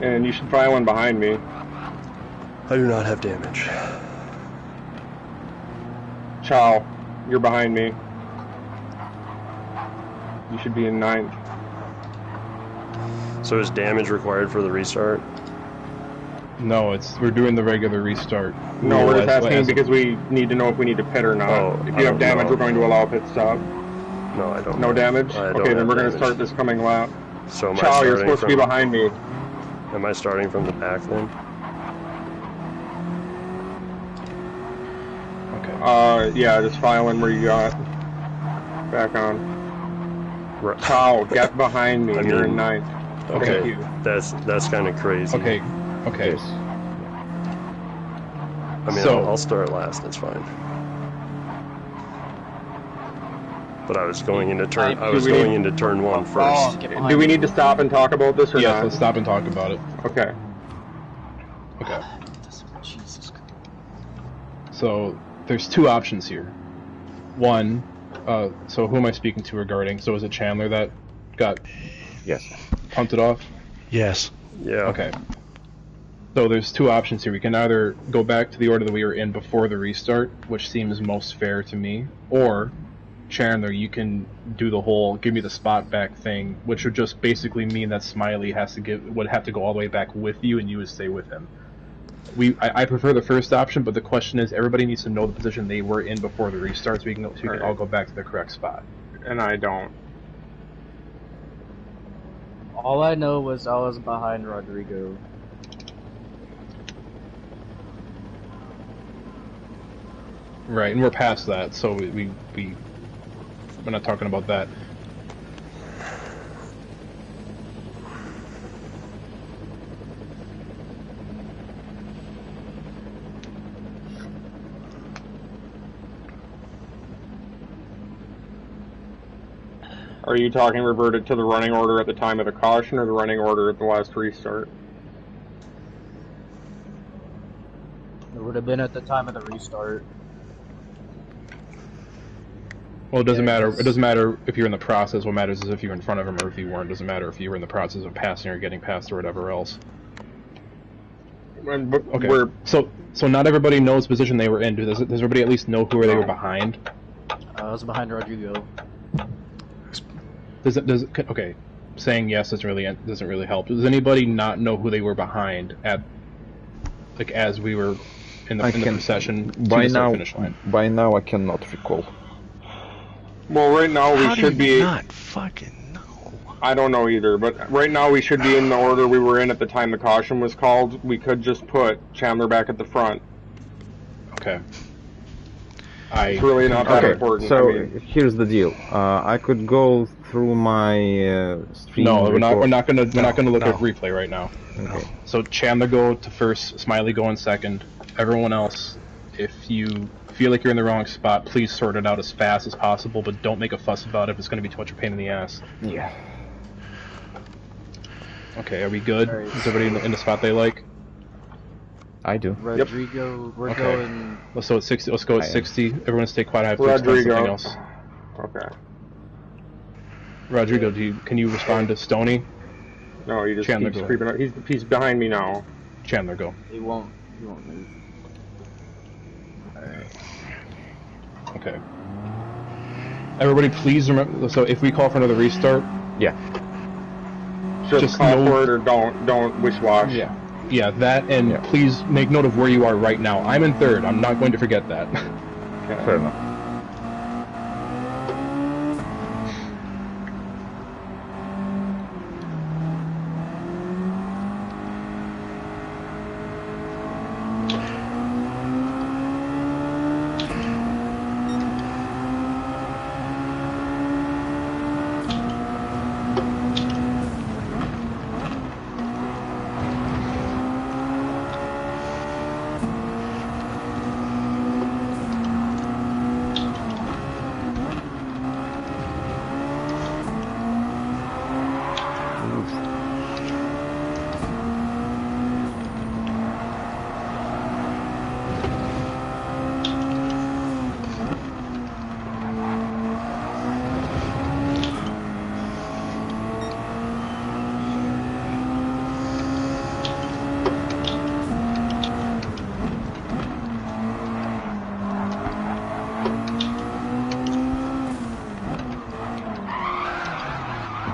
S1: And you should file one behind me.
S5: I do not have damage.
S1: Chow, you're behind me. You should be in 9th.
S5: So is damage required for the restart?
S4: No, we're doing the regular restart.
S1: No, we're just asking because we need to know if we need to pit or not.
S5: Oh,
S1: if you have damage, we're going to allow a pit stop.
S5: No, I don't.
S1: No damage?
S5: I don't
S1: Okay, then we're going to
S5: damage.
S1: start this coming lap.
S5: So
S1: Chow, you're supposed to be behind me.
S5: Am I starting from the back then?
S4: Okay.
S1: Yeah, just file in where you got. Back on. Chow, get behind me. You're in 9th.
S5: Okay. That's kind of crazy.
S4: Okay.
S2: Yes.
S5: I mean, I'll start last. That's fine. But I was going into turn. I was going into turn 1 first.
S1: Do we need to stop and talk about this or not?
S4: Yes, let's stop and talk about it.
S1: Okay.
S4: Okay.
S3: Jesus Christ.
S4: So there's two options here. One, so who am I speaking to regarding? So is it Chandler that got
S2: Yes.
S4: punted off?
S8: Yes.
S5: Yeah.
S4: Okay. So there's two options here. We can either go back to the order that we were in before the restart, which seems most fair to me, or Chandler, you can do the whole give me the spot back thing, which would just basically mean that Smiley would have to go all the way back with you, and you would stay with him. I prefer the first option, but the question is, everybody needs to know the position they were in before the restart, so we can all go back to the correct spot.
S1: And I don't.
S7: All I know was I was behind Rodrigo.
S4: Right, and we're past that, so we're not talking about that.
S1: Are you talking reverted to the running order at the time of the caution or the running order at the last restart?
S7: It would have been at the time of the restart.
S4: Well, it doesn't matter. It doesn't matter if you're in the process. What matters is if you're in front of him or if you weren't. It doesn't matter if you were in the process of passing or getting past or whatever else. Okay. So not everybody knows the position they were in. Does everybody at least know who they were behind?
S7: I was behind Rodrigo.
S4: Okay, saying yes doesn't really help. Does anybody not know who they were behind as we were in the procession to the start finish line?
S2: By now, I cannot recall.
S1: Well, right now we should be.
S8: Not fucking know.
S1: I don't know either, but right now we should be in the order we were in at the time the caution was called. We could just put Chandler back at the front.
S4: Okay.
S1: It's really not that important.
S2: So here's the deal. I could go through my stream.
S4: No, we're not gonna look at replay right now.
S2: Okay.
S4: So Chandler go to first, Smiley go in second. Everyone else, if you feel like you're in the wrong spot, please sort it out as fast as possible, but don't make a fuss about it if it's going to be too much of a pain in the ass.
S2: Yeah.
S4: Okay, are we good?
S7: Right.
S4: Is everybody in the spot they like?
S2: I do.
S7: Rodrigo, we're going.
S4: Let's go at 60. Let's go at 60. Everyone stay quiet. I have to
S1: Rodrigo.
S4: explain something else.
S1: Okay.
S4: Rodrigo, can you respond to Stoney?
S1: No, he just
S4: Chandler,
S1: keeps
S4: go.
S1: creeping up. He's behind me now.
S4: Chandler, go.
S7: He won't move.
S4: Alright. Okay. Everybody, please remember. So, if we call for another restart,
S2: Yeah.
S1: Just call for it or don't wish-wash.
S4: Yeah. Yeah, that, and please make note of where you are right now. I'm in third. I'm not going to forget that.
S1: Okay.
S2: Fair enough.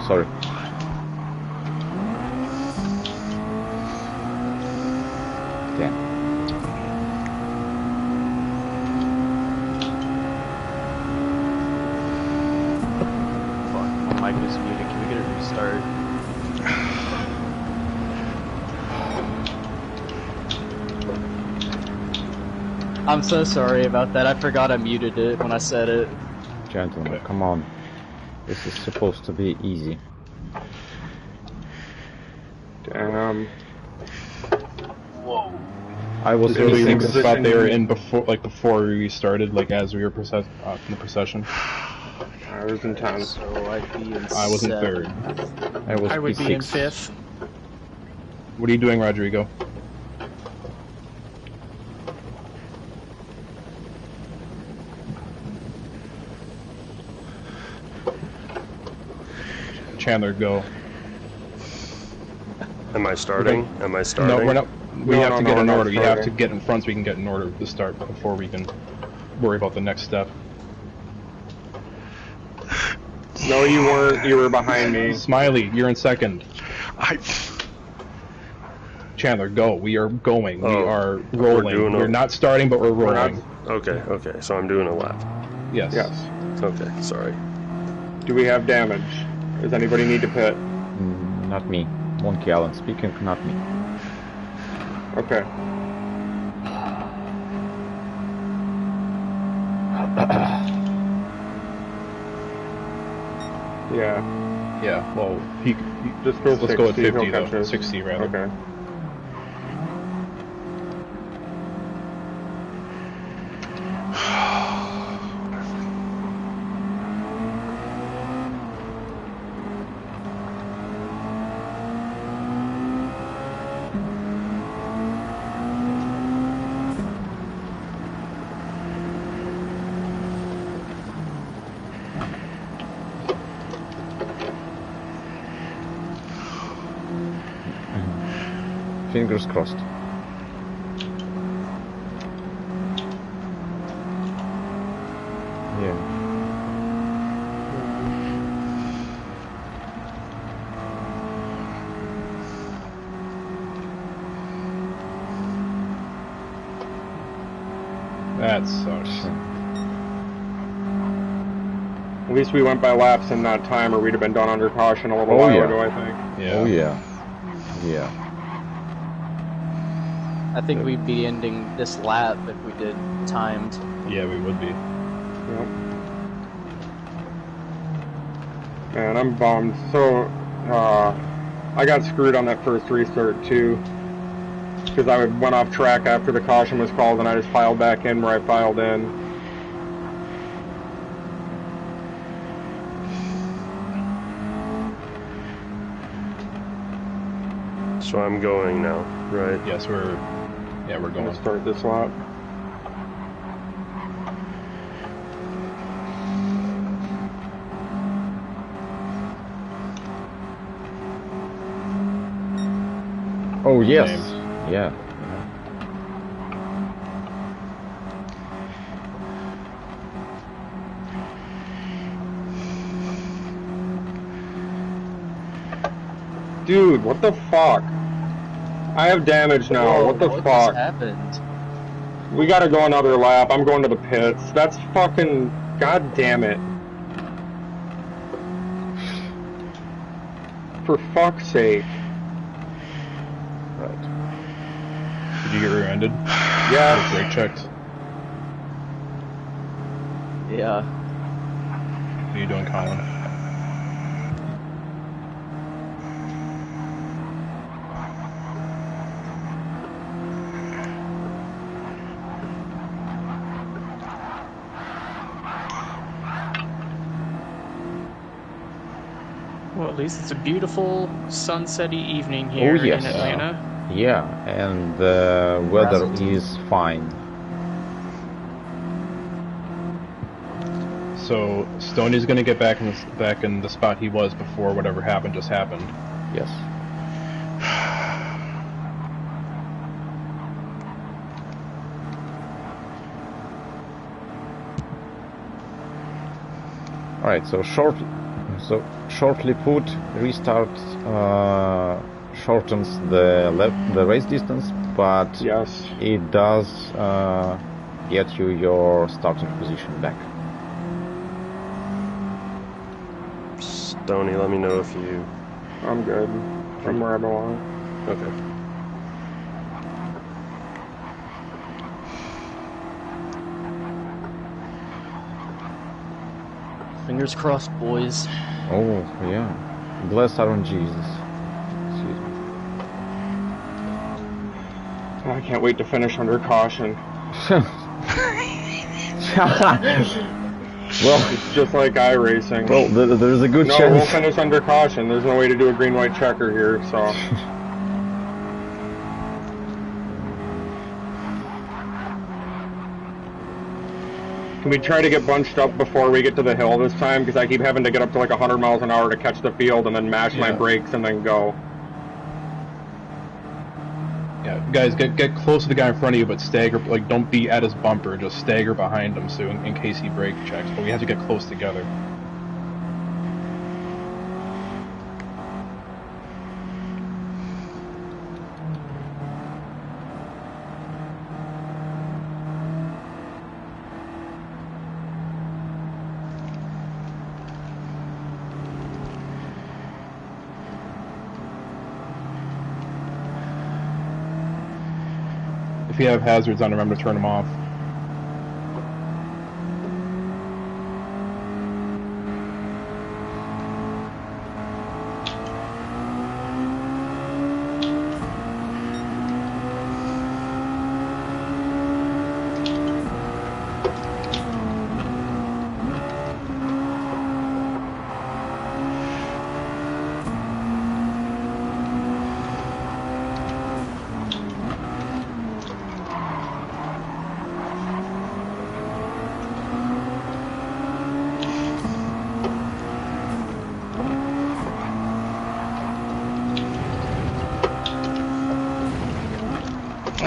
S2: Sorry. Damn.
S7: Fuck, my mic is muted. Can we get a restart? I'm so sorry about that. I forgot I muted it when I said it.
S2: Gentlemen, come on. This is supposed to be easy.
S1: Damn.
S7: Whoa.
S2: I was
S4: Does anybody
S2: in
S4: remember the
S2: sixth.
S4: spot they were in before we started, like as we were in the procession?
S1: I was in 10th.
S7: So I'd be in
S4: I was in
S7: seventh.
S4: third.
S9: I would be in
S2: P6.
S9: fifth.
S4: What are you doing, Rodrigo? Chandler, go.
S5: Am I starting? Am I starting?
S4: No, we're not. We have to get in order. You have to
S1: starting.
S4: get in front so we can get in order to start before we can worry about the next step.
S1: No, you weren't. You were behind me.
S4: Smiley, you're in second. Chandler, go. We are going. We are rolling. We're not starting, but we're rolling.
S5: Okay, okay. So I'm doing a lap.
S4: Yes.
S1: Yes.
S5: Okay, sorry.
S1: Do we have damage? Does anybody need to pit?
S2: Not me. Monkey Island speaking, not me.
S1: Okay. Yeah.
S4: Yeah, well,
S1: Just go
S4: let's
S1: 60,
S4: go at 50
S1: he'll catch
S4: though.
S1: us.
S4: 60 rather.
S1: Okay.
S2: Fingers crossed. Yeah.
S4: That sucks.
S1: At least we went by laps in that time, or we'd have been done under caution a little while ago, I think.
S4: Yeah.
S2: Oh yeah. Yeah.
S7: I think we'd be ending this lap if we did timed.
S4: Yeah, we would be.
S1: Yep. Man, I'm bummed. So, I got screwed on that first restart too, because I went off track after the caution was called, and I just filed back in where I filed in.
S5: So I'm going now, right?
S4: Yes, we're
S1: I'm
S4: going.
S1: gonna start this lap.
S2: Oh yes.
S4: Same.
S2: Yeah.
S1: Dude, what the fuck? I have damage now.
S7: Whoa,
S1: what the
S7: what
S1: fuck?
S7: just happened?
S1: We gotta go another lap. I'm going to the pits. That's fucking... God damn it. For fuck's sake.
S4: Right. Did you get rear-ended?
S1: Yeah.
S4: Brake checked.
S7: Yeah.
S4: What are you doing, Colin?
S9: Well, at least it's a beautiful sunsetty evening here
S2: yes.
S9: in Atlanta.
S2: Yeah, and the weather is fine.
S4: So Stoney's gonna get back in the spot he was before whatever happened just happened.
S2: Yes. Alright, so shortly put, restart shortens the race distance, but
S1: yes,
S2: it does get you your starting position back.
S5: Stoney, let me know if you...
S1: I'm good. I'm where I belong.
S5: Okay.
S7: Fingers crossed, boys.
S2: Oh, yeah. Bless our own Jesus. Excuse me.
S1: I can't wait to finish under caution.
S2: Well,
S1: it's just like iRacing.
S2: Well, there's a good chance.
S1: No, we'll finish under caution. There's no way to do a green-white checker here, so... Can we try to get bunched up before we get to the hill this time? Because I keep having to get up to like 100 miles an hour to catch the field and then mash my brakes and then go.
S4: Guys, get close to the guy in front of you, but stagger. Like, don't be at his bumper. Just stagger behind him, so in case he brake checks. But we have to get close together. If you have hazards on, remember to turn them off.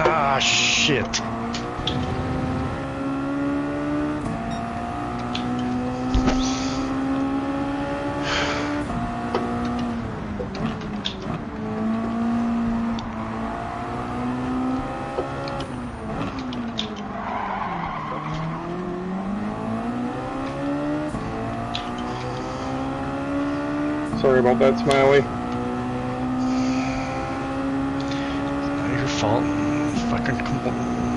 S8: Ah, shit.
S1: Sorry about that, Smiley.
S8: Not your fault. Fucking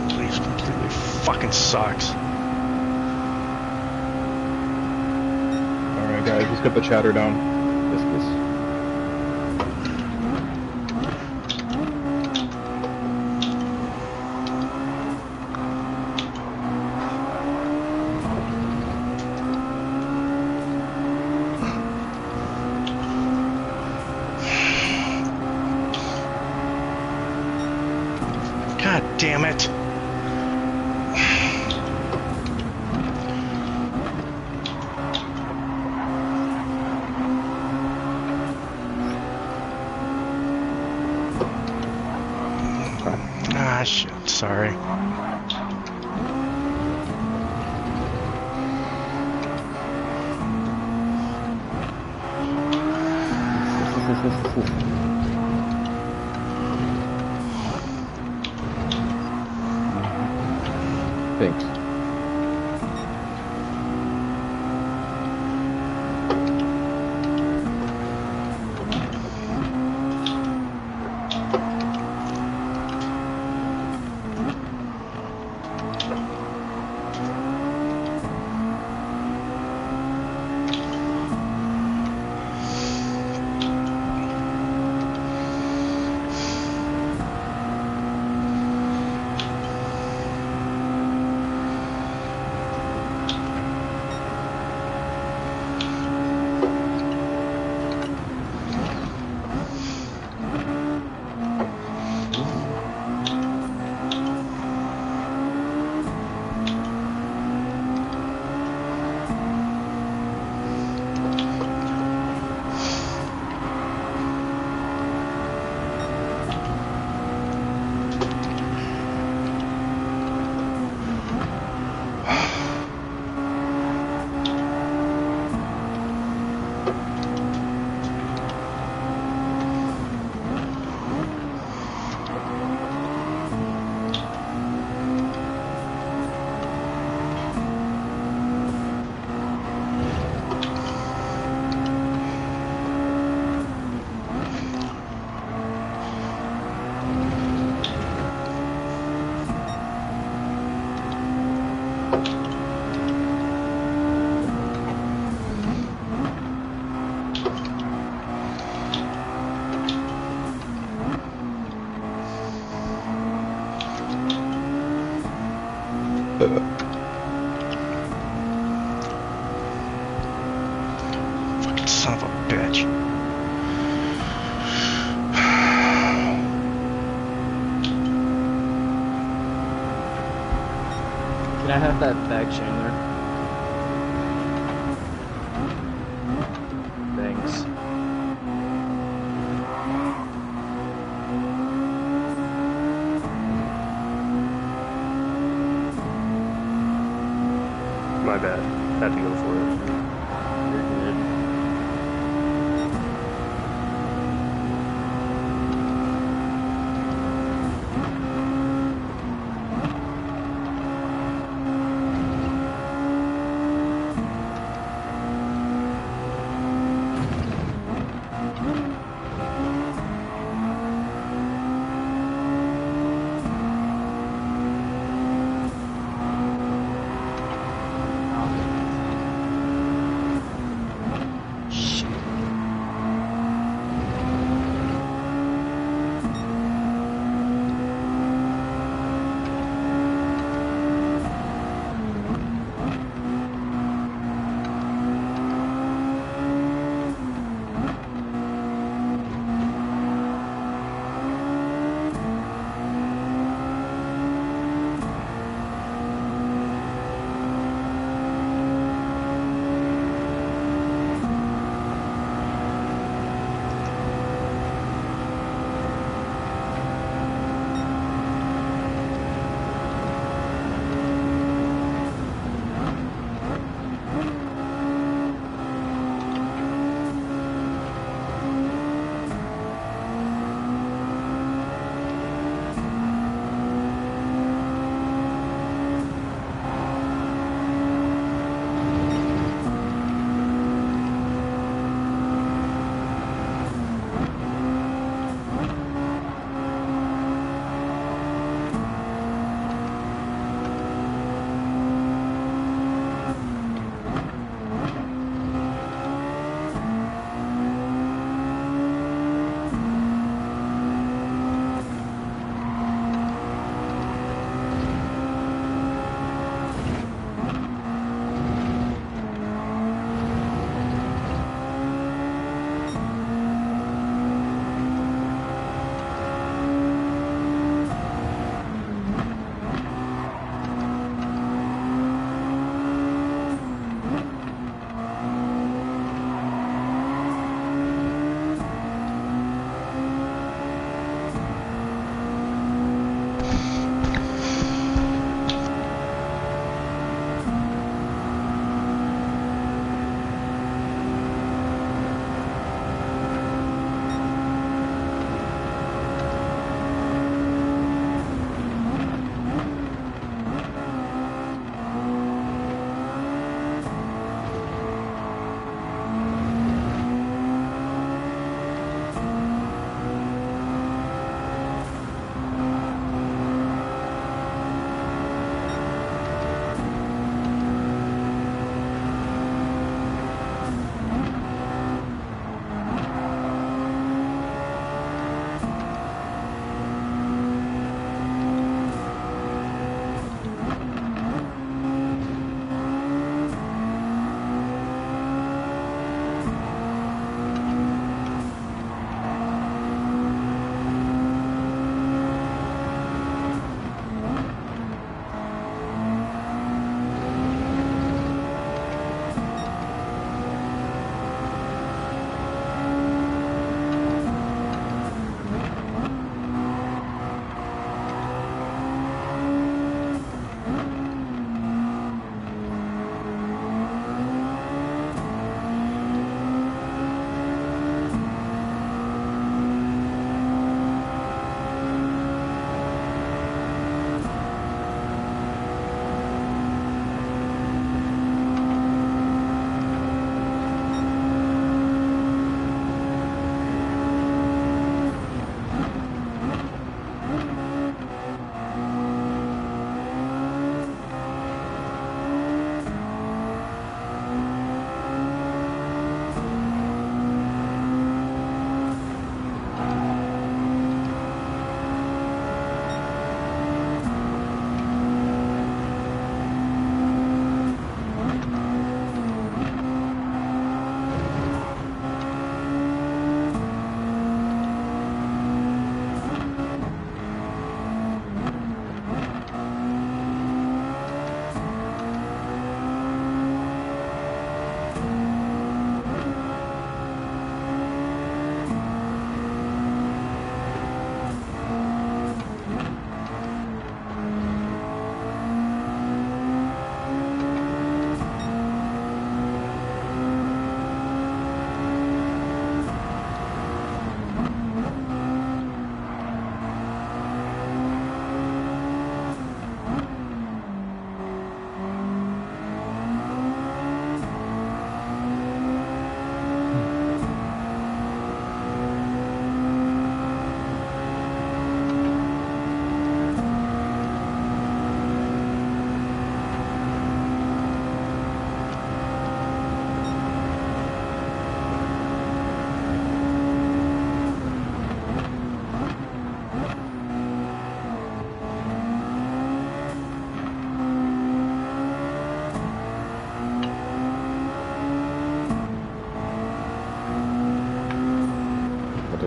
S8: police completely fucking sucks.
S4: Alright, guys, let's get the chatter down.
S2: Yes, please.
S8: God damn it. Ah, shit. Sorry.
S2: Thanks.
S8: Fucking son of a bitch.
S7: Can I have that bag, Chandler? Thanks.
S5: My bad. Had to go for it.
S7: You're good.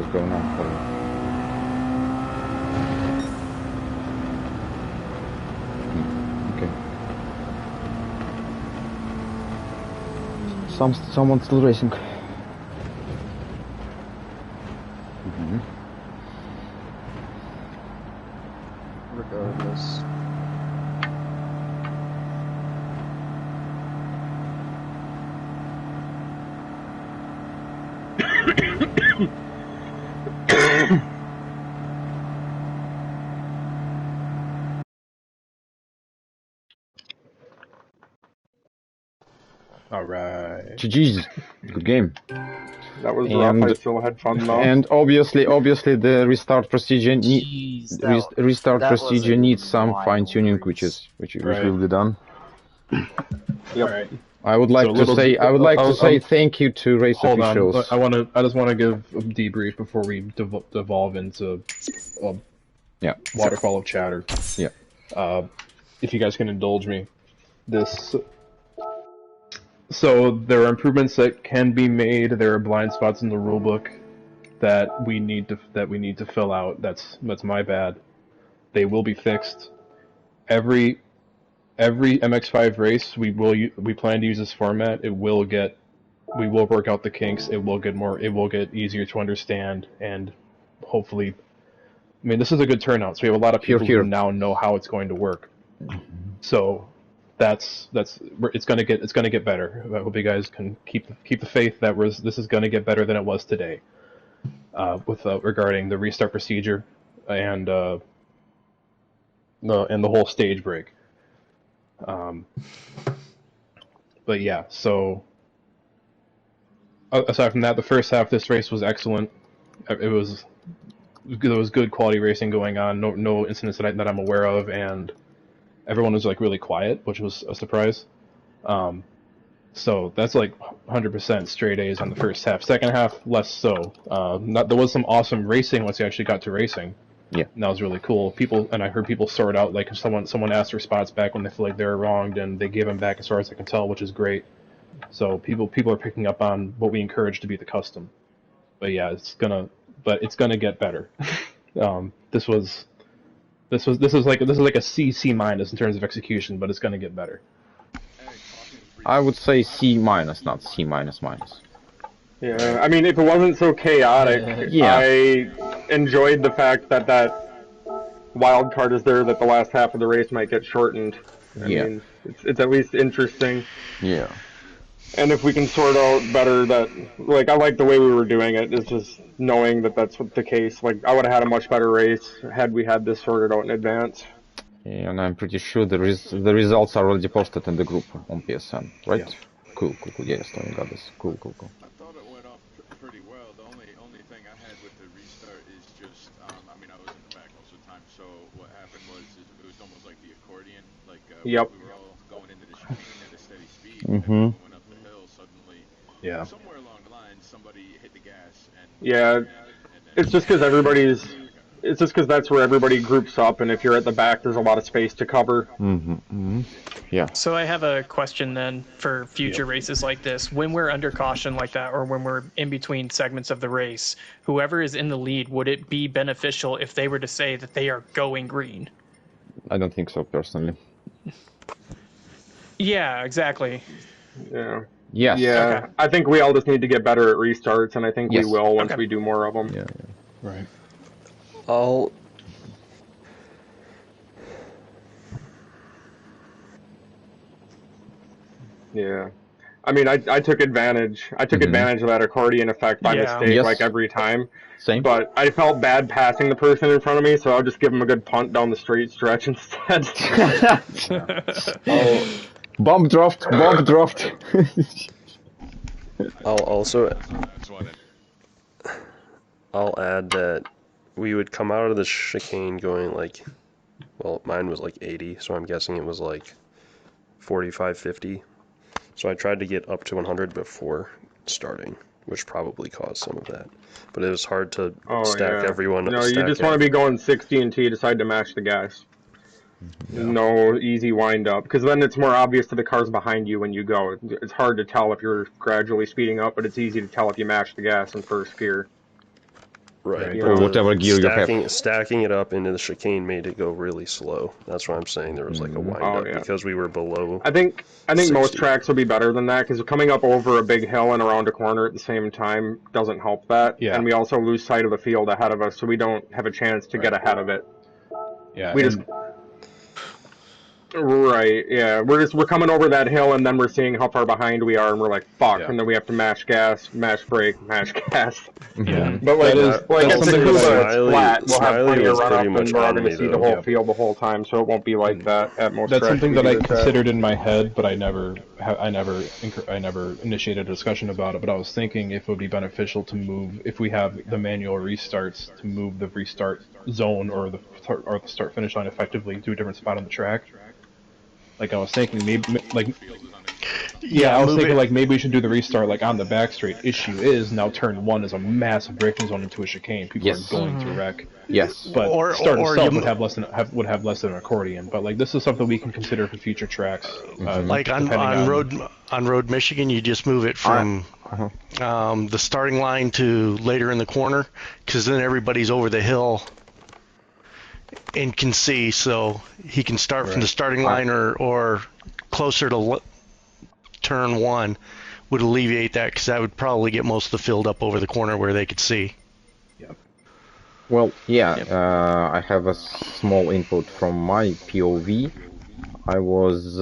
S2: is going on for you? Okay. Someone's still racing.
S7: Regardless.
S4: Alright.
S2: GG's. Good game.
S1: That was rough. I still had fun though.
S2: And obviously the restart procedure
S7: Jeez,
S2: needs some fine tuning, which will be done.
S1: Yep.
S4: Alright.
S2: I would like to say thank you to race
S4: Hold
S2: officials.
S4: on. I just want to give a debrief before we devolve into waterfall of chatter.
S2: Yeah.
S4: If you guys can indulge me, So there are improvements that can be made. There are blind spots in the rulebook that we need to fill out. That's my bad. They will be fixed. Every MX5 race we plan to use this format. We will work out the kinks. It will get easier to understand, and hopefully, I mean, this is a good turnout. So we have a lot of people who now know how it's going to work. So it's gonna get better. I hope you guys can keep the faith that this is gonna get better than it was today, regarding the restart procedure and the whole stage break. But yeah, so aside from that, the first half of this race was excellent. There was good quality racing going on. No incidents that I'm aware of, and everyone was like really quiet, which was a surprise. So that's like 100% straight A's on the first half. Second half, less so. There was some awesome racing once you actually got to racing.
S2: Yeah,
S4: and that was really cool. I heard people sort out, like if someone asked their spots back when they feel like they were wronged, and they gave them back as far as I can tell, which is great. So people are picking up on what we encourage to be the custom. But yeah, it's gonna get better. This is like a C minus in terms of execution, but it's gonna get better.
S2: I would say C minus, not C minus minus.
S1: Yeah, I mean, if it wasn't so chaotic,
S2: yeah.
S1: I enjoyed the fact that wild card is there, that the last half of the race might get shortened. I mean, it's at least interesting.
S2: Yeah.
S1: And if we can sort out better that, like, I like the way we were doing it, it's just knowing that that's the case. Like, I would have had a much better race had we had this sorted out in advance.
S2: Yeah, and I'm pretty sure the results are already posted in the group on PSN, right? Yeah. Cool. Yes, Tony got this. Cool.
S10: I thought it went off pretty well. The only thing I had with the restart is just, I mean, I was in the back most of the time, so what happened was it was almost like the accordion. Like, we were all going into the chicane at a steady speed, and then when we went up the hill, suddenly, somewhere along the line, somebody hit the gas.
S1: It's just because that's where everybody groups up, and if you're at the back, there's a lot of space to cover.
S2: Yeah.
S9: So I have a question then for future races like this. When we're under caution like that, or when we're in between segments of the race, whoever is in the lead, would it be beneficial if they were to say that they are going green?
S2: I don't think so, personally.
S9: Yeah, exactly.
S1: Yeah.
S2: Yes.
S1: Yeah.
S9: Okay.
S1: I think we all just need to get better at restarts, and I think we will once we do more of them.
S2: Yeah.
S4: Right.
S1: Yeah. I mean, I took advantage. I took advantage of that accordion effect by mistake, like every time.
S2: Same.
S1: But I felt bad passing the person in front of me, so I'll just give him a good punt down the straight stretch instead.
S2: Bump draft.
S5: I'll add that we would come out of the chicane going like, well, mine was like 80, so I'm guessing it was like 45, 50. So I tried to get up to 100 before starting, which probably caused some of that. But it was hard to stack everyone.
S1: No, you just want to be going 60 until you decide to match the gas. No easy wind up, because then it's more obvious to the cars behind you when you go. It's hard to tell if you're gradually speeding up, but it's easy to tell if you match the gas in first gear.
S5: Right.
S2: or whatever gear you have.
S5: Stacking it up into the chicane made it go really slow. That's why I'm saying there was like a wind up because we were below.
S1: I think
S5: 60.
S1: most tracks will be better than that because coming up over a big hill and around a corner at the same time doesn't help that.
S4: Yeah.
S1: And we also lose sight of the field ahead of us, so we don't have a chance to get ahead of it.
S4: Yeah.
S1: We just. Right, yeah. We're coming over that hill and then we're seeing how far behind we are and we're like, fuck, and then we have to mash gas, mash brake, mash gas.
S4: Yeah.
S1: But like at Tacuba, it's flat. We'll have plenty of run up and we're all going to see the whole field the whole time, so it won't be like that at most
S4: That's
S1: tracks
S4: something that I considered in my head, but I never initiated a discussion about it. But I was thinking if it would be beneficial to move, if we have the manual restarts, to move the restart zone or the start finish line effectively to a different spot on the track. Like I was thinking, maybe like I was thinking like maybe we should do the restart like on the back straight. Issue is now turn 1 is a massive braking zone into a chicane. People are going to wreck.
S2: Yes,
S4: but start itself would have less than an accordion. But like this is something we can consider for future tracks.
S8: Like on road Michigan, you just move it from the starting line to later in the corner, because then everybody's over the hill and can see, so he can start from the starting line or closer to turn 1 would alleviate that, because that would probably get most of the field up over the corner where they could see.
S2: Well, I have a small input from my POV. I was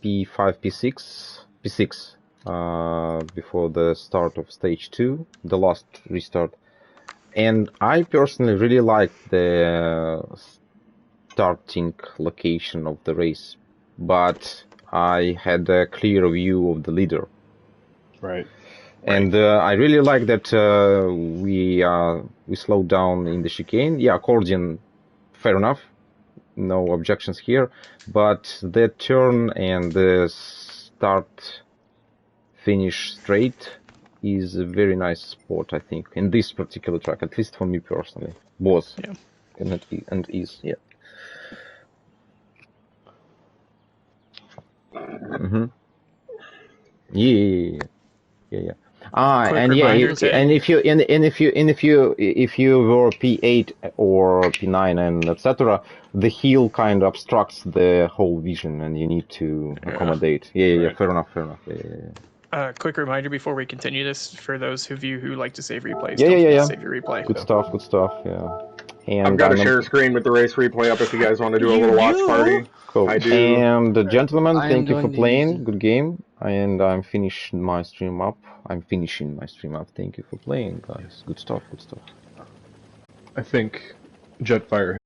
S2: P5, P6 before the start of stage 2, the last restart. And I personally really liked the starting location of the race, but I had a clear view of the leader.
S4: Right.
S2: And I really like that we slowed down in the chicane. Yeah, accordion, fair enough, no objections here. But the turn and the start-finish straight is a very nice spot, I think, in this particular track, at least for me personally. Was.
S9: Yeah.
S2: And is, yeah. Yeah. If you were P8 or P9 and etc., the hill kind of obstructs the whole vision, and you need to accommodate. Yeah, fair enough.
S9: Quick reminder before we continue this for those of you who like to save replays.
S2: Yeah.
S9: Save your replay.
S2: Good stuff. Yeah. And
S1: I've got a share screen with the race replay up if you guys want to do a little watch party.
S2: Cool.
S1: I do.
S2: And gentlemen, thank you for playing. Good game. And I'm finishing my stream up. Thank you for playing, guys. Good stuff.
S4: I think Jetfire